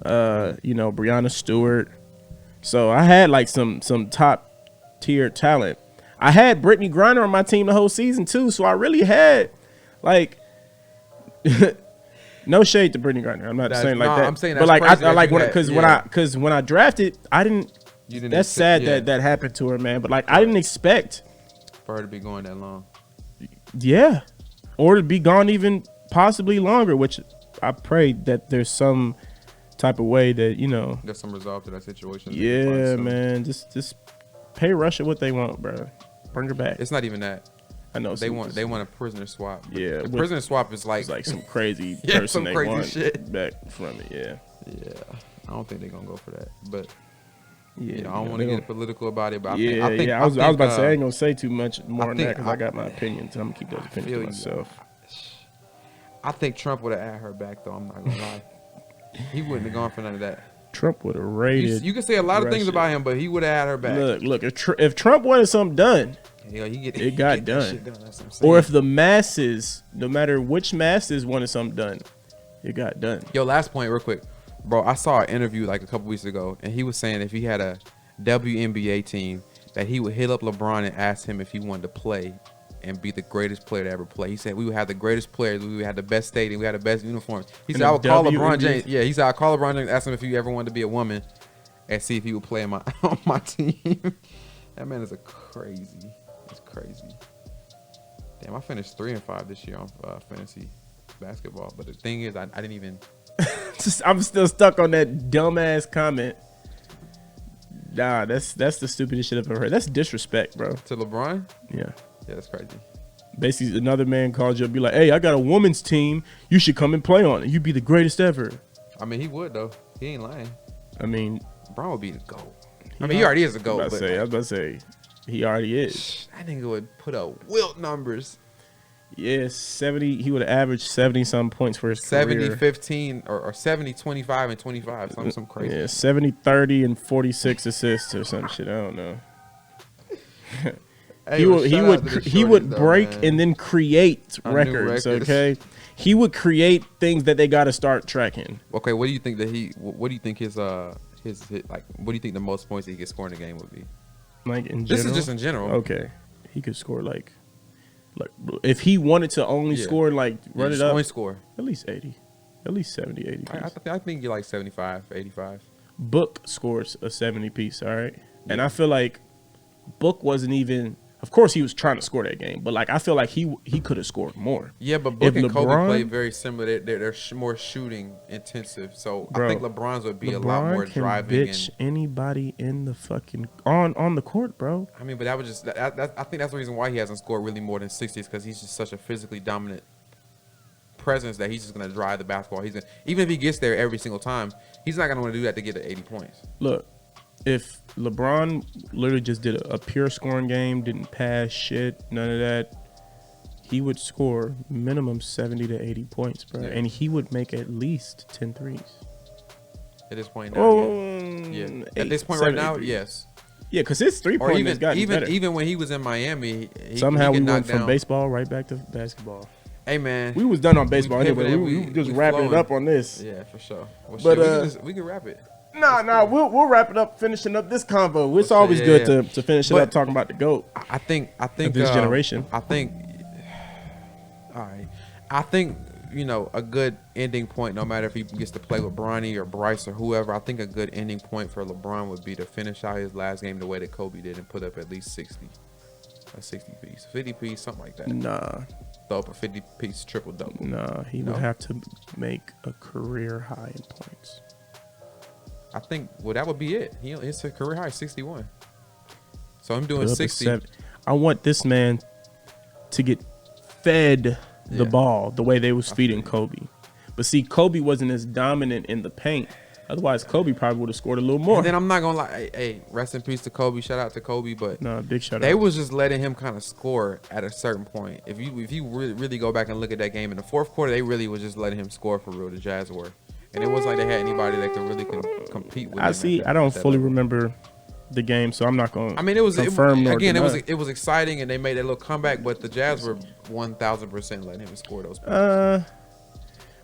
Brianna Stewart. So I had like some top tier talent. I had Brittany Griner on my team the whole season too. So I really had like no shade to Brittany Griner. I'm not saying like that. I'm saying but like I like because when I drafted, I didn't. That's sad that happened to her, man. But like I didn't expect for her to be going that long. Yeah, or to be gone even possibly longer. Which I pray that there's some type of way that there's some resolve to that situation. Yeah, man. Just pay Russia what they want, bro. Bring her back. It's not even that. I know they want a prisoner swap. Yeah, the prisoner swap is like some crazy person some they crazy want shit back from it. Yeah. I don't think they're gonna go for that, but yeah, I don't want to get political about it. But I was about to say I ain't gonna say too much more on that because I got my opinions. I'm gonna keep those opinions to myself. I think Trump would have had her back though. I'm not gonna lie. He wouldn't have gone for none of that. Trump would have raided. You can say a lot of things about him, but he would have had her back. Look. If Trump wanted something done, it got done. Or if the masses, no matter which masses, wanted something done, it got done. Yo, last point, real quick, bro. I saw an interview like a couple weeks ago, and he was saying if he had a WNBA team, that he would hit up LeBron and ask him if he wanted to play and be the greatest player to ever play. He said we would have the greatest players, we would have the best stadium, we had the best uniforms. He said I would call LeBron James. Yeah, he said I'd call LeBron James, ask him if he ever wanted to be a woman, and see if he would play on my team. That man is crazy. It's crazy. Damn, I finished 3-5 this year on fantasy basketball. But the thing is, I didn't even. I'm still stuck on that dumbass comment. Nah, that's the stupidest shit I've ever heard. That's disrespect, bro. To LeBron? Yeah. Yeah, that's crazy. Basically, another man calls you up, be like, "Hey, I got a woman's team. You should come and play on it. You'd be the greatest ever." I mean, he would though. He ain't lying. I mean, LeBron would be the GOAT. I mean, he already is a GOAT. I was about to say, he already is. That nigga would put up wilt numbers. Yeah, 70. He would have averaged 70-some points for his 70, career. 15, or 70, 25, and 25. Some crazy. Yeah, 70, 30, and 46 assists or some shit. I don't know. Hey, he would break and then create records. Okay, he would create things that they got to start tracking. Okay, what do you think that what do you think his like? What do you think the most points he could score in a game would be? Like in general. This is just in general. Okay, he could score like if he wanted to only score like run it up. Only score at least 80, at least 70, 80. I think you're like 75, 85. Book scores a 70 piece. All right, and I feel like Book wasn't even. Of course, he was trying to score that game, but like I feel like he could have scored more. Yeah, but Book and Kobe play very similar. They're more shooting intensive, so I think LeBron's would be a lot more driving. Bitch anybody in the fucking on the court, bro. I mean, but that was just I think that's the reason why he hasn't scored really more than 60s, because he's just such a physically dominant presence that he's just gonna drive the basketball. Even if he gets there every single time, he's not gonna want to do that to get to 80 points. Look. If LeBron literally just did a pure scoring game, didn't pass shit, none of that, he would score minimum 70 to 80 points, bro. Yeah. And he would make at least 10 threes. At this point now, yeah. At this point right now, yes. Yeah, because his three-point has gotten better. Even when he was in Miami, somehow we went from baseball right back to basketball. Hey, man. We was done on baseball anyway. We just wrapping it up on this. Yeah, for sure. Well, but we can wrap it. Nah, we'll wrap it up, finishing up this convo. It's always good to finish it up talking about the GOAT. I think of this generation. All right. I think, a good ending point, no matter if he gets to play with Bronny or Bryce or whoever, I think a good ending point for LeBron would be to finish out his last game the way that Kobe did and put up at least 60. A 60 piece, 50 piece, something like that. Nah. Throw up a 50 piece triple double. Nah, he would have to make a career high in points. I think, that would be it. It's a career high, 61. So I'm doing 60. I want this man to get fed the ball the way they was feeding Kobe. But see, Kobe wasn't as dominant in the paint. Otherwise, Kobe probably would have scored a little more. And then I'm not going to lie. Hey, rest in peace to Kobe. Shout out to Kobe. But big shout out. They was just letting him kind of score at a certain point. If you really go back and look at that game in the fourth quarter, they really was just letting him score for real, the Jazz were. And it wasn't like they had anybody that could really compete with him. I don't fully remember the game, so I'm not going to it was exciting, and they made a little comeback, but the Jazz were 1,000% letting him score those points.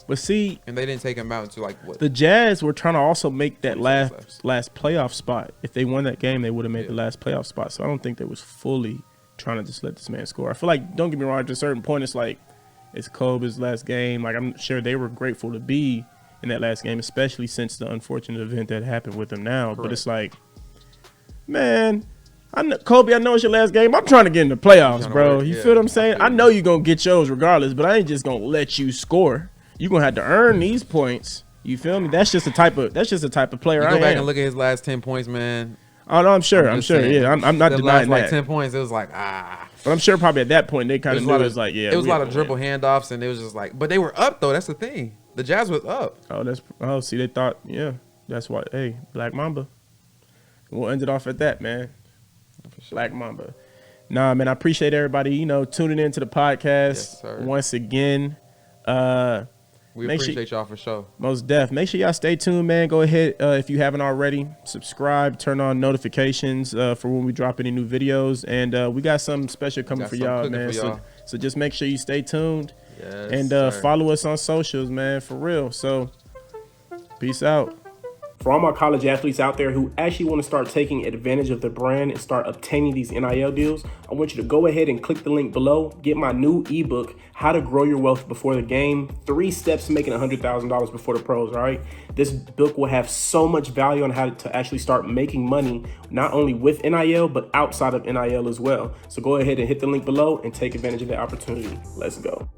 But see, and they didn't take him out until like what? The Jazz were trying to also make that last playoff spot. If they won that game, they would have made the last playoff spot. So I don't think they was fully trying to just let this man score. I feel like, don't get me wrong, at a certain point, it's Kobe's last game. Like, I'm sure they were grateful to be in that last game, especially since the unfortunate event that happened with him now. Correct. But it's like, man, Kobe, I know it's your last game. I'm trying to get in the playoffs, bro. You feel what I'm saying? I know you're going to get yours regardless, but I ain't just going to let you score. You're going to have to earn these points. You feel me? That's just the type of player I am. Go back and look at his last 10 points, man. Oh, no, I'm sure. Yeah, I'm not denying that. Like 10 points, it was like, But I'm sure probably at that point they kind of knew it was like, yeah. It was a lot of dribble handoffs, and it was just like, but they were up, though. That's the thing. The Jazz was up. See, they thought, that's why, hey, Black Mamba. We'll end it off at that, man. Sure. Black Mamba. Nah, man, I appreciate everybody, tuning in to the podcast once again. We appreciate y'all for sure. Most def. Make sure y'all stay tuned, man. Go ahead, if you haven't already, subscribe, turn on notifications for when we drop any new videos. And we got something special coming for y'all, man. So just make sure you stay tuned. Yes, and follow us on socials, man, for real. So, peace out. For all my college athletes out there who actually want to start taking advantage of the brand and start obtaining these NIL deals, I want you to go ahead and click the link below. Get my new ebook, How to Grow Your Wealth Before the Game. 3 steps to making $100,000 before the pros, all right? This book will have so much value on how to actually start making money, not only with NIL, but outside of NIL as well. So go ahead and hit the link below and take advantage of the opportunity. Let's go.